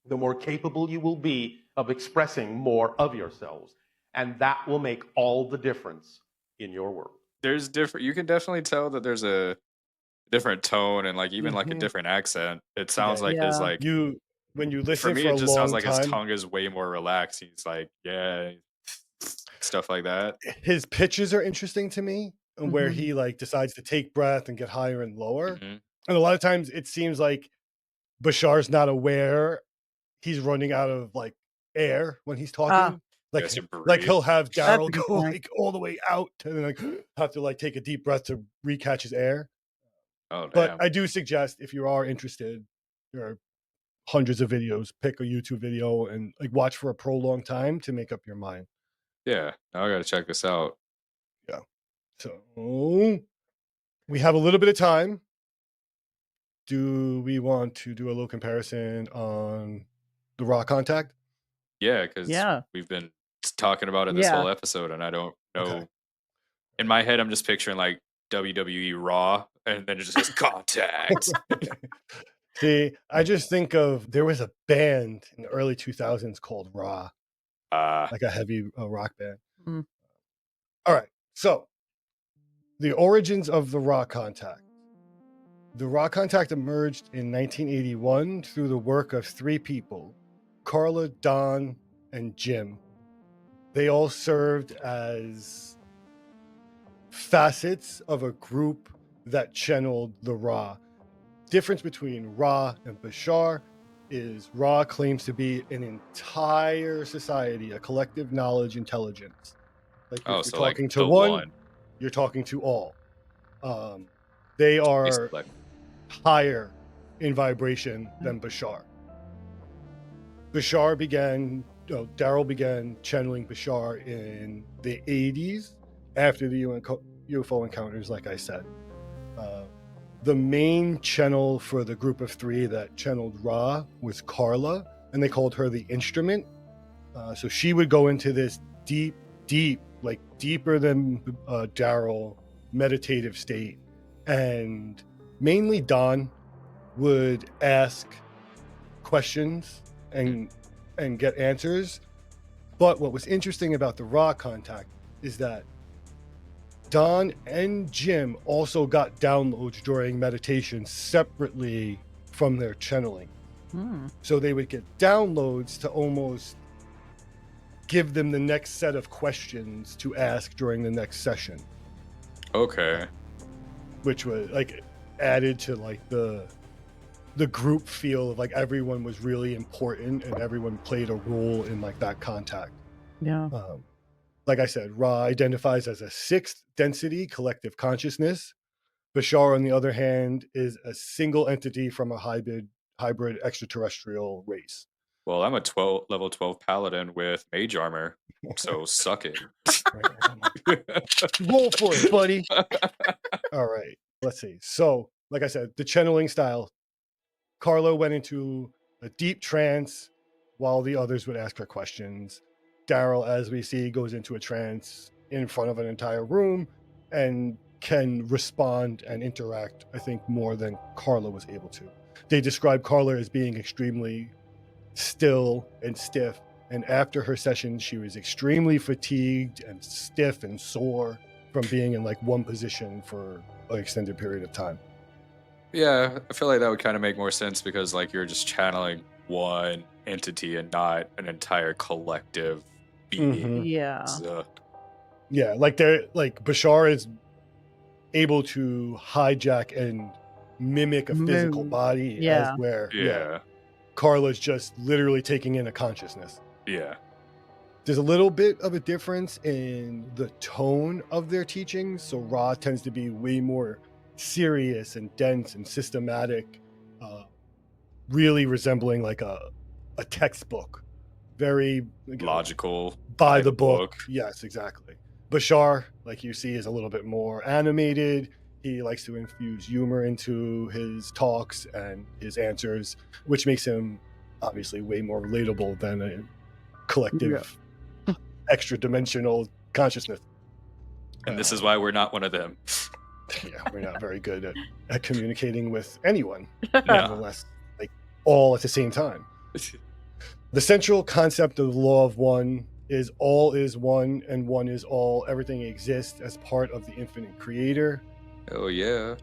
the more capable you will be of expressing more of yourselves. And that will make all the difference in your world. There's different, you can definitely tell that there's a different tone and like even like a different accent. It sounds like his like, when you for listen me, for it a just sounds long like his time, tongue is way more relaxed. He's like, yeah, stuff like that. his pitches are interesting to me, where he like decides to take breath and get higher and lower. And a lot of times it seems like Bashar's not aware he's running out of like air when he's talking. Like he'll have Darryl go like all the way out and then like have to like take a deep breath to recatch his air. Oh, but I do suggest if you are interested, there are hundreds of videos, pick a YouTube video and like watch for a prolonged time to make up your mind. Yeah, now I gotta check this out. Yeah. So we have a little bit of time. Do we want to do a little comparison on the raw contact? Yeah, because we've been talking about it this whole episode, and I don't know. Okay. In my head, I'm just picturing like WWE Raw, and then it just says contact. See, I just think of there was a band in the early 2000s called Raw, like a heavy rock band. All right, so the origins of the raw contact. The raw contact emerged in 1981 through the work of 3 people, Carla, Don, and Jim. They all served as facets of a group that channeled the Ra. Difference between Ra and Bashar is Ra claims to be an entire society, a collective knowledge intelligence. Like if you're talking to one, you're talking to all. They are higher in vibration than Bashar. Darryl began channeling Bashar in the 80s after the UFO encounters, like I said. The main channel for the group of 3 that channeled Ra was Carla, and they called her the instrument. So she would go into this deep, like deeper than Darryl meditative state. And mainly Don would ask questions and get answers. But what was interesting about the Ra contact is that Don and Jim also got downloads during meditation separately from their channeling. So they would get downloads to almost give them the next set of questions to ask during the next session. Okay. which was like added to like the group feel of like everyone was really important and everyone played a role in like that contact. Yeah. Like I said, Ra identifies as a 6th density collective consciousness. Bashar, on the other hand, is a single entity from a hybrid extraterrestrial race. Well, I'm a level 12 paladin with mage armor, so suck it. Roll for it, buddy. All right, let's see. So, like I said, the channeling style. Carlo went into a deep trance while the others would ask her questions. Darryl, as we see, goes into a trance in front of an entire room and can respond and interact, I think, more than Carla was able to. They describe Carla as being extremely still and stiff, and after her session, she was extremely fatigued and stiff and sore from being in like one position for an extended period of time. Yeah, I feel like that would kind of make more sense because like you're just channeling one entity and not an entire collective being. Yeah. So, Yeah, like they're like Bashar is able to hijack and mimic a physical Move. body, Yeah. as where yeah. Carla's just literally taking in a consciousness. Yeah. There's a little bit of a difference in the tone of their teachings. So Ra tends to be way more serious and dense and systematic, really resembling like a textbook, very Logical. by the book. Yes, exactly. Bashar, like you see, is a little bit more animated. He likes to infuse humor into his talks and his answers, which makes him obviously way more relatable than a collective extra dimensional consciousness. And this is why we're not one of them. Yeah, we're not very good at communicating with anyone, No. nevertheless, like all at the same time. The central concept of the law of one is all is one and one is all. Everything exists as part of the infinite creator, Oh yeah.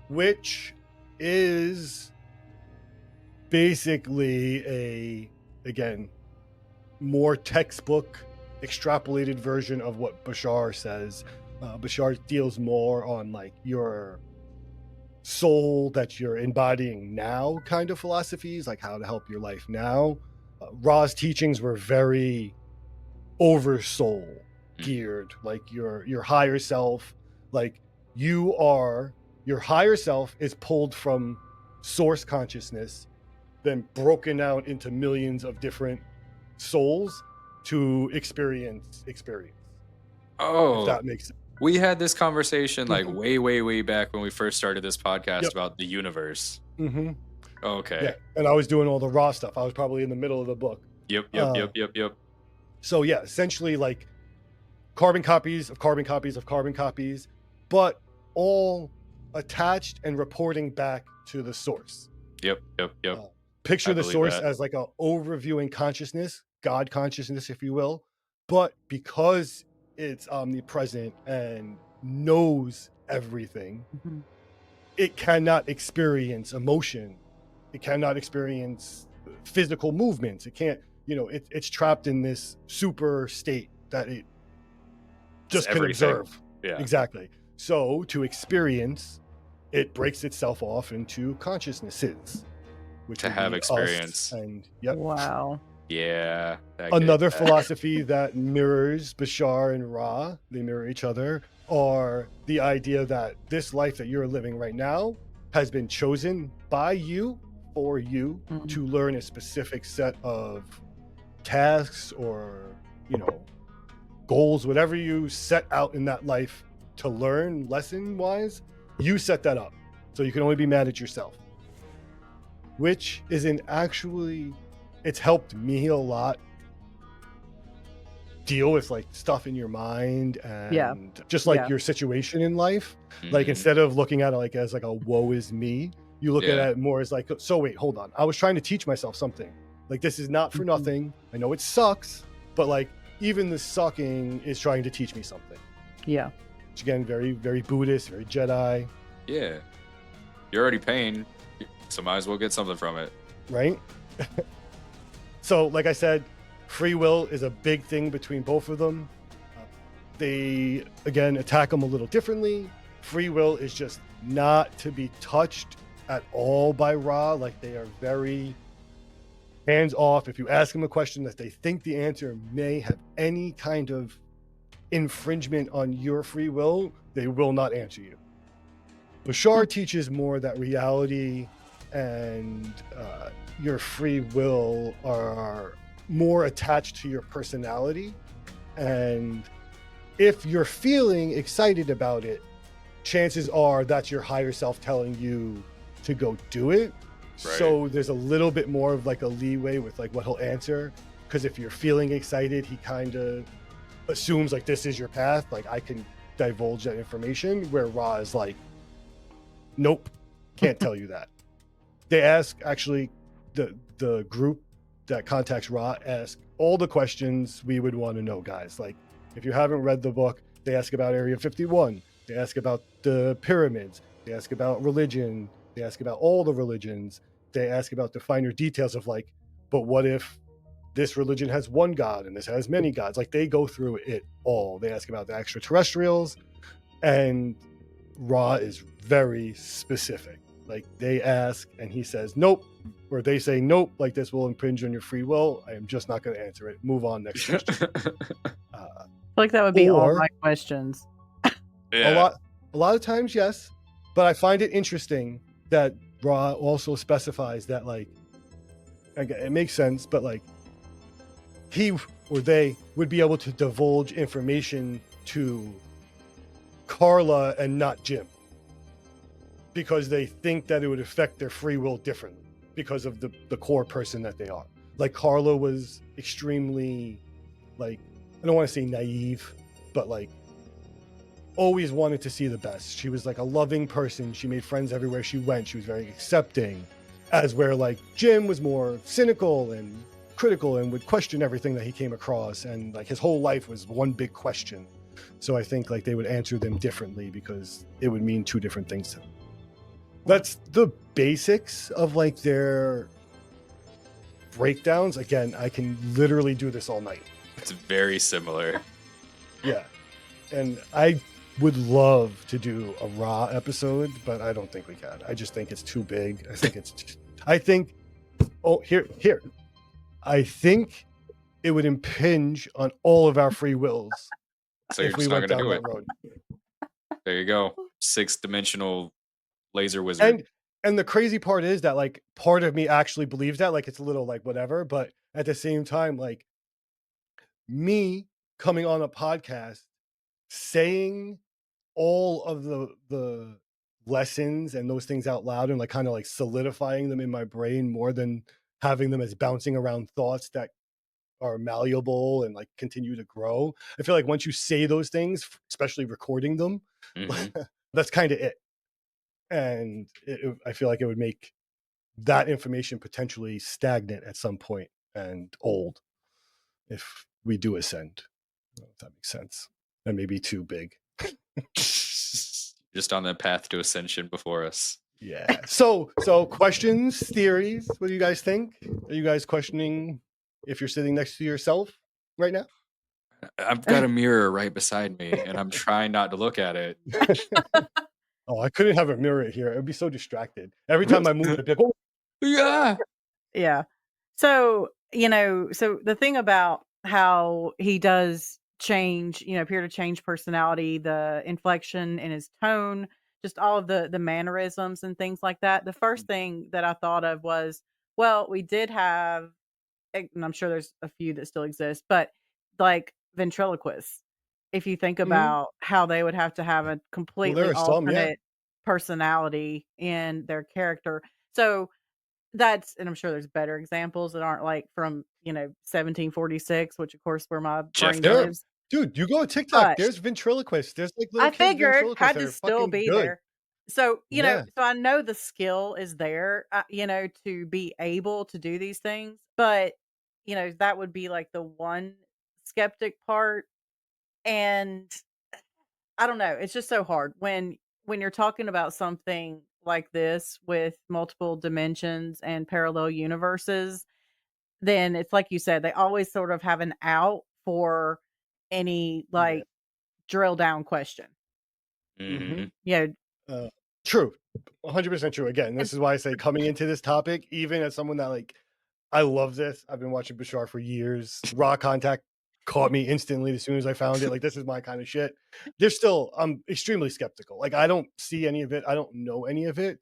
which is basically again, more textbook extrapolated version of what Bashar says. Bashar deals more on like your soul that you're embodying now kind of philosophies, like how to help your life now. Ra's teachings were very over soul geared, like your higher self, like your higher self is pulled from source consciousness, then broken out into millions of different souls to experience. Oh, If that makes sense. we had this conversation like way back when we first started this podcast about the universe. Mm-hmm. Okay. Yeah, and I was doing all the raw stuff. I was probably in the middle of the book. Yep. So yeah, essentially like carbon copies of carbon copies of carbon copies, but all attached and reporting back to the source. Yep. Picture I the believe source that. as like a overviewing consciousness, God consciousness, if you will. But because it's omnipresent and knows everything, it cannot experience emotion. It cannot experience physical movements. It can't, it's trapped in this super state that it just can everything. observe. Yeah. Exactly. So to experience, it breaks itself off into consciousnesses, which To would have be experience. us. And yep. Wow. Yeah. Another philosophy that mirrors Bashar and Ra, they mirror each other, are the idea that this life that you're living right now has been chosen by you for you to learn a specific set of tasks or, goals, whatever you set out in that life to learn lesson wise, you set that up. So you can only be mad at yourself, which is it's helped me a lot deal with like stuff in your mind and just like your situation in life. Like instead of looking at it like as like a woe is me, you look at it more as like, so wait, hold on. I was trying to teach myself something. Like this is not for nothing. I know it sucks, but like even the sucking is trying to teach me something. Yeah. Which again, very, very Buddhist, very Jedi. Yeah. You're already paying, so might as well get something from it. Right? So, like I said, free will is a big thing between both of them. They, again, attack them a little differently. Free will is just not to be touched at all by Ra. Like, they are very hands off. If you ask them a question that they think the answer may have any kind of infringement on your free will, they will not answer you. Bashar teaches more that reality and your free will are more attached to your personality. And if you're feeling excited about it, chances are that's your higher self telling you to go do it. Right. So there's a little bit more of like a leeway with like what he'll answer. Because if you're feeling excited, he kind of assumes like this is your path. Like, I can divulge that information, where Ra is like, nope, can't tell you that. They ask, actually, the group that contacts Ra ask all the questions we would want to know, guys. Like, if you haven't read the book, they ask about Area 51. They ask about the pyramids. They ask about religion. They ask about all the religions. They ask about the finer details of like, but what if this religion has one god and this has many gods? Like, they go through it all. They ask about the extraterrestrials, and Ra is very specific. Like, they ask and he says nope, or they say nope, like this will impinge on your free will. I am just not going to answer it. Move on, next question. I feel like that would be all my questions. Yeah. A lot of times, yes, but I find it interesting that Ra also specifies that, like, it makes sense, but like, he or they would be able to divulge information to Carla and not Jim, because they think that it would affect their free will differently because of the core person that they are. Like, Carla was extremely, like, I don't want to say naive, but like, always wanted to see the best. She was like a loving person. She made friends everywhere she went. She was very accepting. As where like Jim was more cynical and critical and would question everything that he came across. And like, his whole life was one big question. So I think like they would answer them differently because it would mean two different things to them. That's the basics of like their breakdowns. Again, I can literally do this all night. It's very similar. Yeah. And I would love to do a Ra episode, but I don't think we can. I just think it's too big. I think I think it would impinge on all of our free wills. So you're if just we not went going to down do that it. road. There you go. 6-dimensional laser wizard. And the crazy part is that like part of me actually believes that, like, it's a little like whatever, but at the same time, like, me coming on a podcast saying all of the lessons and those things out loud and like kind of like solidifying them in my brain more than having them as bouncing around thoughts that are malleable and like continue to grow. I feel like once you say those things, especially recording them, that's kind of it. And I feel like it would make that information potentially stagnant at some point and old if we do ascend. I don't know if that makes sense. That may be too big. Just on that path to ascension before us. Yeah. So questions, theories. What do you guys think? Are you guys questioning if you're sitting next to yourself right now? I've got a mirror right beside me, and I'm trying not to look at it. Oh, I couldn't have a mirror here. I'd be so distracted. Every time I move, I'd be like, oh. Yeah. Yeah. So, so the thing about how he does change, appear to change personality, the inflection in his tone, just all of the mannerisms and things like that. The first thing that I thought of was, well, we did have, and I'm sure there's a few that still exist, but like ventriloquists. If you think about how they would have to have a completely alternate personality in their character. So that's, and I'm sure there's better examples that aren't like from, 1746, which of course where my brain lives. Dude, you go on TikTok, But there's ventriloquists. There's like little I kids figured ventriloquists had that to are still fucking be good. there. So, Yeah. so I know the skill is there, to be able to do these things, but that would be like the one skeptic part. And I don't know, it's just so hard when you're talking about something like this with multiple dimensions and parallel universes. Then it's like you said, they always sort of have an out for any like drill down question. Mhm. Yeah. True. 100% true. Again, this is why I say coming into this topic, even as someone that like, I love this. I've been watching Bashar for years. Raw Contact caught me instantly as soon as I found it. Like, this is my kind of shit. There's still, I'm extremely skeptical. Like, I don't see any of it. I don't know any of it.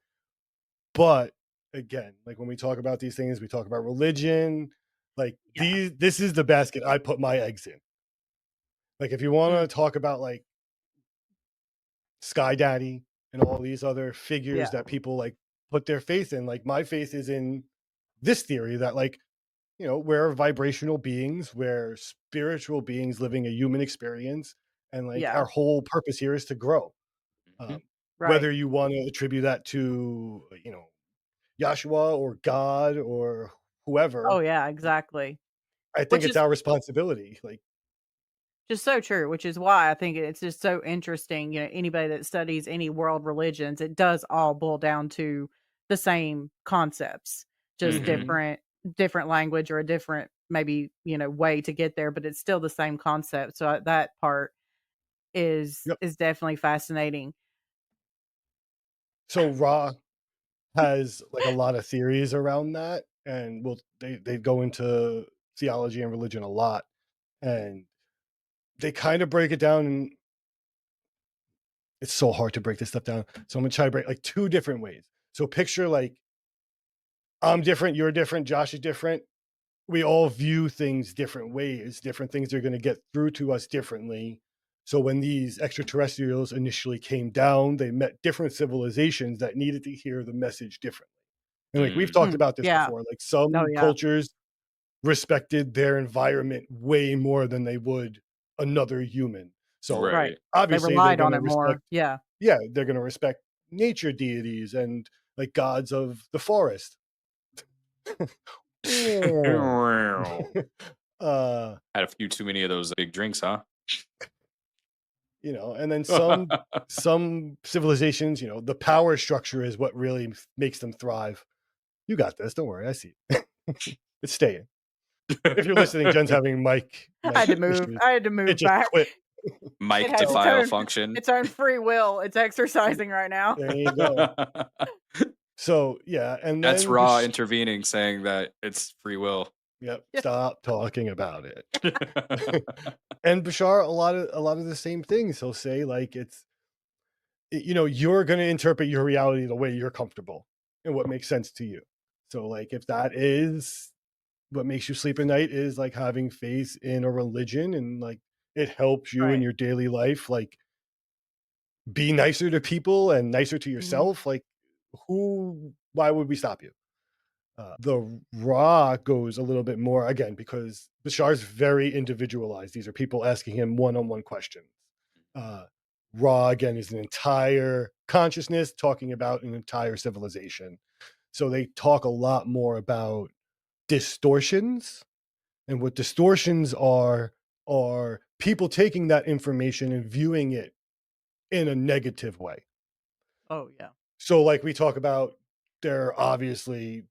But again, like when we talk about these things, we talk about religion. Like this is the basket I put my eggs in. Like, if you want to talk about like Sky Daddy and all these other figures that people like put their faith in, like my faith is in this theory that like, you know, we're vibrational beings, we're spiritual beings living a human experience, and like our whole purpose here is to grow. Whether you want to attribute that to, you know, Yahshua or God or whoever, Oh yeah, exactly. I think Which it's is our responsibility. Like, just so true, which is why I think it's just so interesting. You know, anybody that studies any world religions, it does all boil down to the same concepts, just different language or a different maybe, you know, way to get there, but it's still the same concept. So that part is definitely fascinating. so Ra has like a lot of theories around that, and they go into theology and religion a lot, and they kind of break it down, and it's so hard to break this stuff down. So I'm gonna try to break like two different ways. So picture like I'm different, you're different, Josh is different. We all view things different ways. Different things are going to get through to us differently. So when these extraterrestrials initially came down, they met different civilizations that needed to hear the message differently. And like we've talked about this before, like some cultures respected their environment way more than they would another human. So obviously they relied they're on going it to more. respect, yeah, they're going to respect nature deities and like gods of the forest. Had a few too many of those big drinks, huh? You know, and then some civilizations, you know, the power structure is what really makes them thrive. You got this, don't worry, I see it. It's staying. If you're listening, Jen's having mic I had to move. issues. I had to It move just back. quit. Mic has defile function. Its own free will. It's exercising right now. There you go. So yeah, and that's then Raw intervening, saying that it's free will. Yep. Stop talking about it. And Bashar, a lot of the same things. He'll say like you know, you're going to interpret your reality the way you're comfortable and what makes sense to you. So like if that is what makes you sleep at night is like having faith in a religion and like it helps you in your daily life, like be nicer to people and nicer to yourself. Like why would we stop you? The Raw goes a little bit more again because Bashar's very individualized. These are people asking him one-on-one questions. Raw again is an entire consciousness talking about an entire civilization. So they talk a lot more about distortions, and what distortions are people taking that information and viewing it in a negative way. Oh yeah. So like we talk about, there are obviously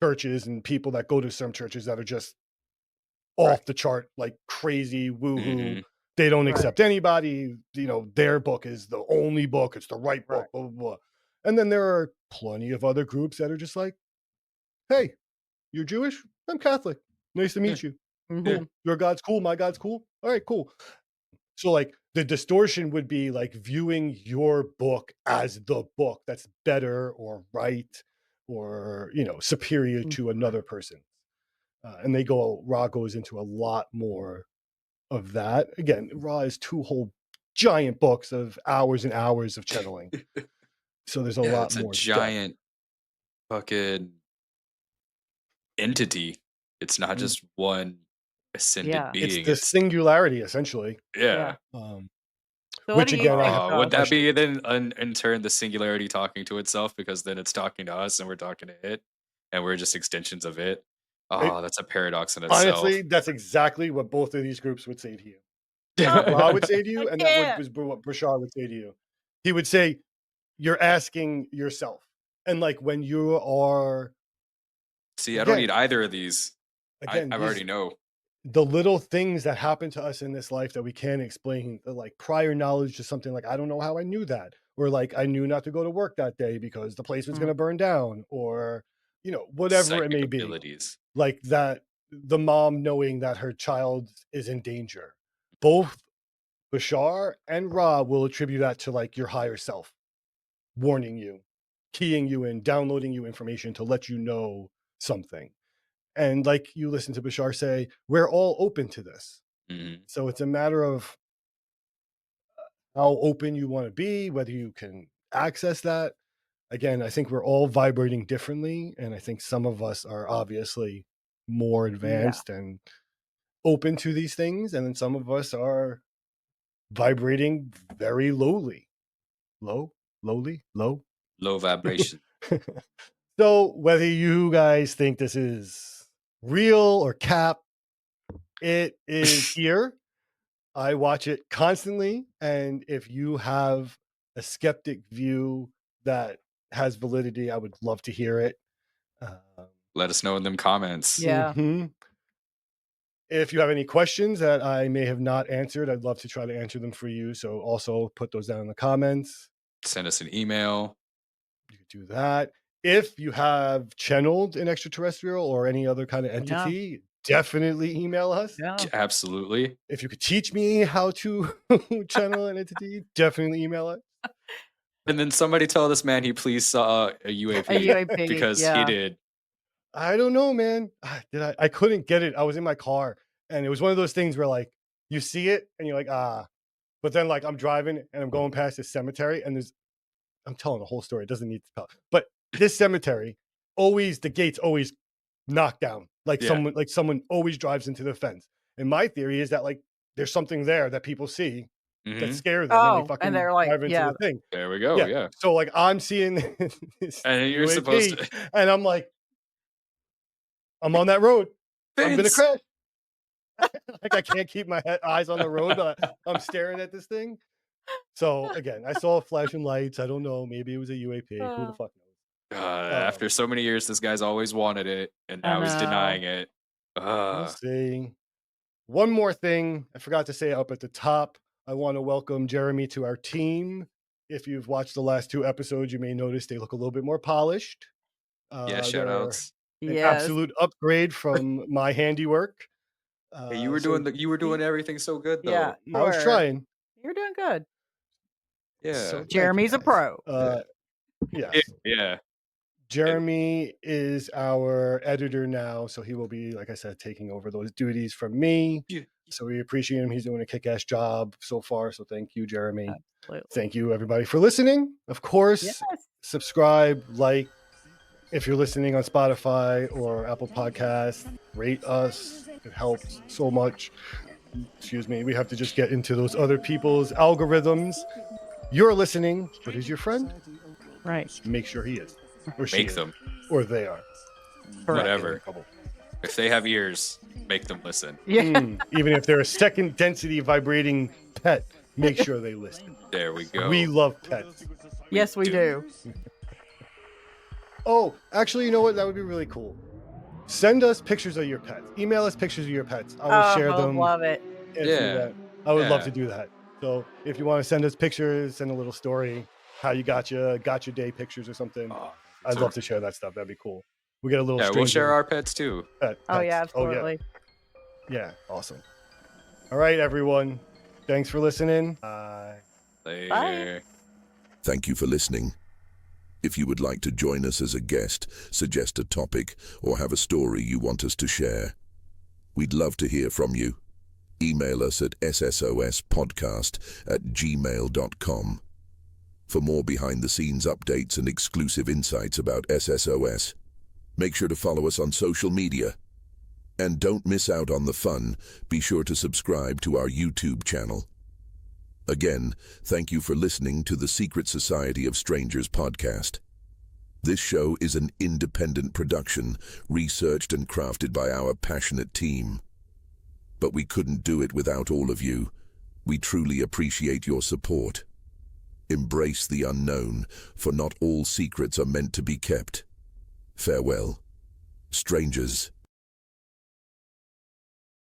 churches and people that go to some churches that are just off the chart, like crazy woohoo. They don't accept anybody. You know, their book is the only book. It's the right book, blah, blah, blah. And then there are plenty of other groups that are just like, hey, you're Jewish? I'm Catholic. Nice to meet you. Cool. Your God's cool. My God's cool. All right, cool. So like the distortion would be like viewing your book as the book that's better or right or, you know, superior to another person. And Ra goes into a lot more of that. Again, Ra is 2 whole giant books of hours and hours of channeling. So there's a lot it's more. It's a giant fucking entity. It's not just one ascended being. It's the singularity, essentially. Yeah. So Which again, would that be then in turn the singularity talking to itself, because then it's talking to us and we're talking to it and we're just extensions of it? That's a paradox in itself. Honestly, that's exactly what both of these groups would say to you. Ra would say to you, and that was what Bashar would say to you. He would say, you're asking yourself. And like when you are... See, I don't need either of these. I already know. The little things that happen to us in this life that we can't explain, the like prior knowledge to something like, I don't know how I knew that. or like I knew not to go to work that day because the place was Mm. going to burn down, or whatever it may Psychic be. abilities. Like that, the mom knowing that her child is in danger. Both Bashar and Rob will attribute that to like your higher self warning you, keying you in, downloading you information to let you know something. And like you listen to Bashar say, we're all open to this. Mhm. So it's a matter of how open you want to be, whether you can access that. Again, I think we're all vibrating differently. And I think some of us are obviously more advanced and open to these things. And then some of us are vibrating very lowly. Lowly. Low vibration. So whether you guys think this is real or cap, it is here. I watch it constantly. And if you have a skeptic view that has validity, I would love to hear it. Let us know in them comments. Yeah. Mhm. If you have any questions that I may have not answered, I'd love to try to answer them for you. So also put those down in the comments. Send us an email. You could do that. If you have channeled an extraterrestrial or any other kind of entity, definitely email us. Yeah. Absolutely. If you could teach me how to channel an entity, definitely email us. And then somebody tell this man he please saw a UAP, A UAP, because he yeah. did. I don't know, man. I couldn't get it. I was in my car and it was one of those things where like you see it and you're like, but then like I'm driving and I'm going past this cemetery and I'm telling the whole story. It doesn't need to tell. But this cemetery, the gates always knocked down. Like Yeah. someone always drives into the fence. And my theory is that like there's something there that people see that Mhm. scares them and Oh, they fucking and they're like, drive into yeah. the thing. There we go. Yeah. So like I'm seeing this And you're UAP, supposed to and I'm like, I'm on that road. I'm gonna Vince! crash. Like I can't keep my eyes on the road. I'm staring at this thing. So again, I saw flashing lights. I don't know. Maybe it was a UAP. Who the fuck knows? After so many years, this guy's always wanted it, and I now he's know. denying it. We'll see. One more thing I forgot to say up at the top. I want to welcome Jeremy to our team. If you've watched the last 2 episodes, you may notice they look a little bit more polished. Yeah, shout They're outs. an Yes. absolute upgrade from my handiwork. Hey, you were doing everything so good though. Yeah. I was trying. You're doing good. Yeah. So thank you, Jeremy's a guys. pro. Yes. Yeah. Jeremy is our editor now, so he will be, like I said, taking over those duties from me. Yeah. So we appreciate him. He's doing a kick-ass job so far. So thank you, Jeremy. Absolutely. Thank you, everybody, for listening. Of course, Yes. subscribe, like. If you're listening on Spotify or Apple Podcasts, rate us. It helps so much. Excuse me. We have to just get into those other people's algorithms. You're listening, but is your friend? Right. Make sure he is. Or she Make is. them. Or they are. Whatever. If they have ears, make them listen. Yeah. Even if they're a second density vibrating pet, make sure they listen. There we go. We love pets. Yes, we do. Oh, actually, you know what? That would be really cool. Send us pictures of your pets. Email us pictures of your pets. I will share them. Love it. and Yeah. do that. I would love Yeah. to do that. So if you want to send us pictures, send a little story, how you got your day pictures or something. I'd love to share that stuff. That'd be cool. We get a little. Yeah, we'll share our pets too. Pets. Oh yeah, Oh, absolutely. yeah, awesome. All right, everyone. Thanks for listening. Bye. Later. Thank you for listening. If you would like to join us as a guest, suggest a topic, or have a story you want us to share, we'd love to hear from you. Email us at ssospodcast@gmail.com. For more behind-the-scenes updates and exclusive insights about SSOS, make sure to follow us on social media. And don't miss out on the fun. Be sure to subscribe to our YouTube channel. Again, thank you for listening to the Secret Society of Strangers podcast. This show is an independent production, researched and crafted by our passionate team. But we couldn't do it without all of you. We truly appreciate your support. Embrace the unknown, for not all secrets are meant to be kept. Farewell, strangers.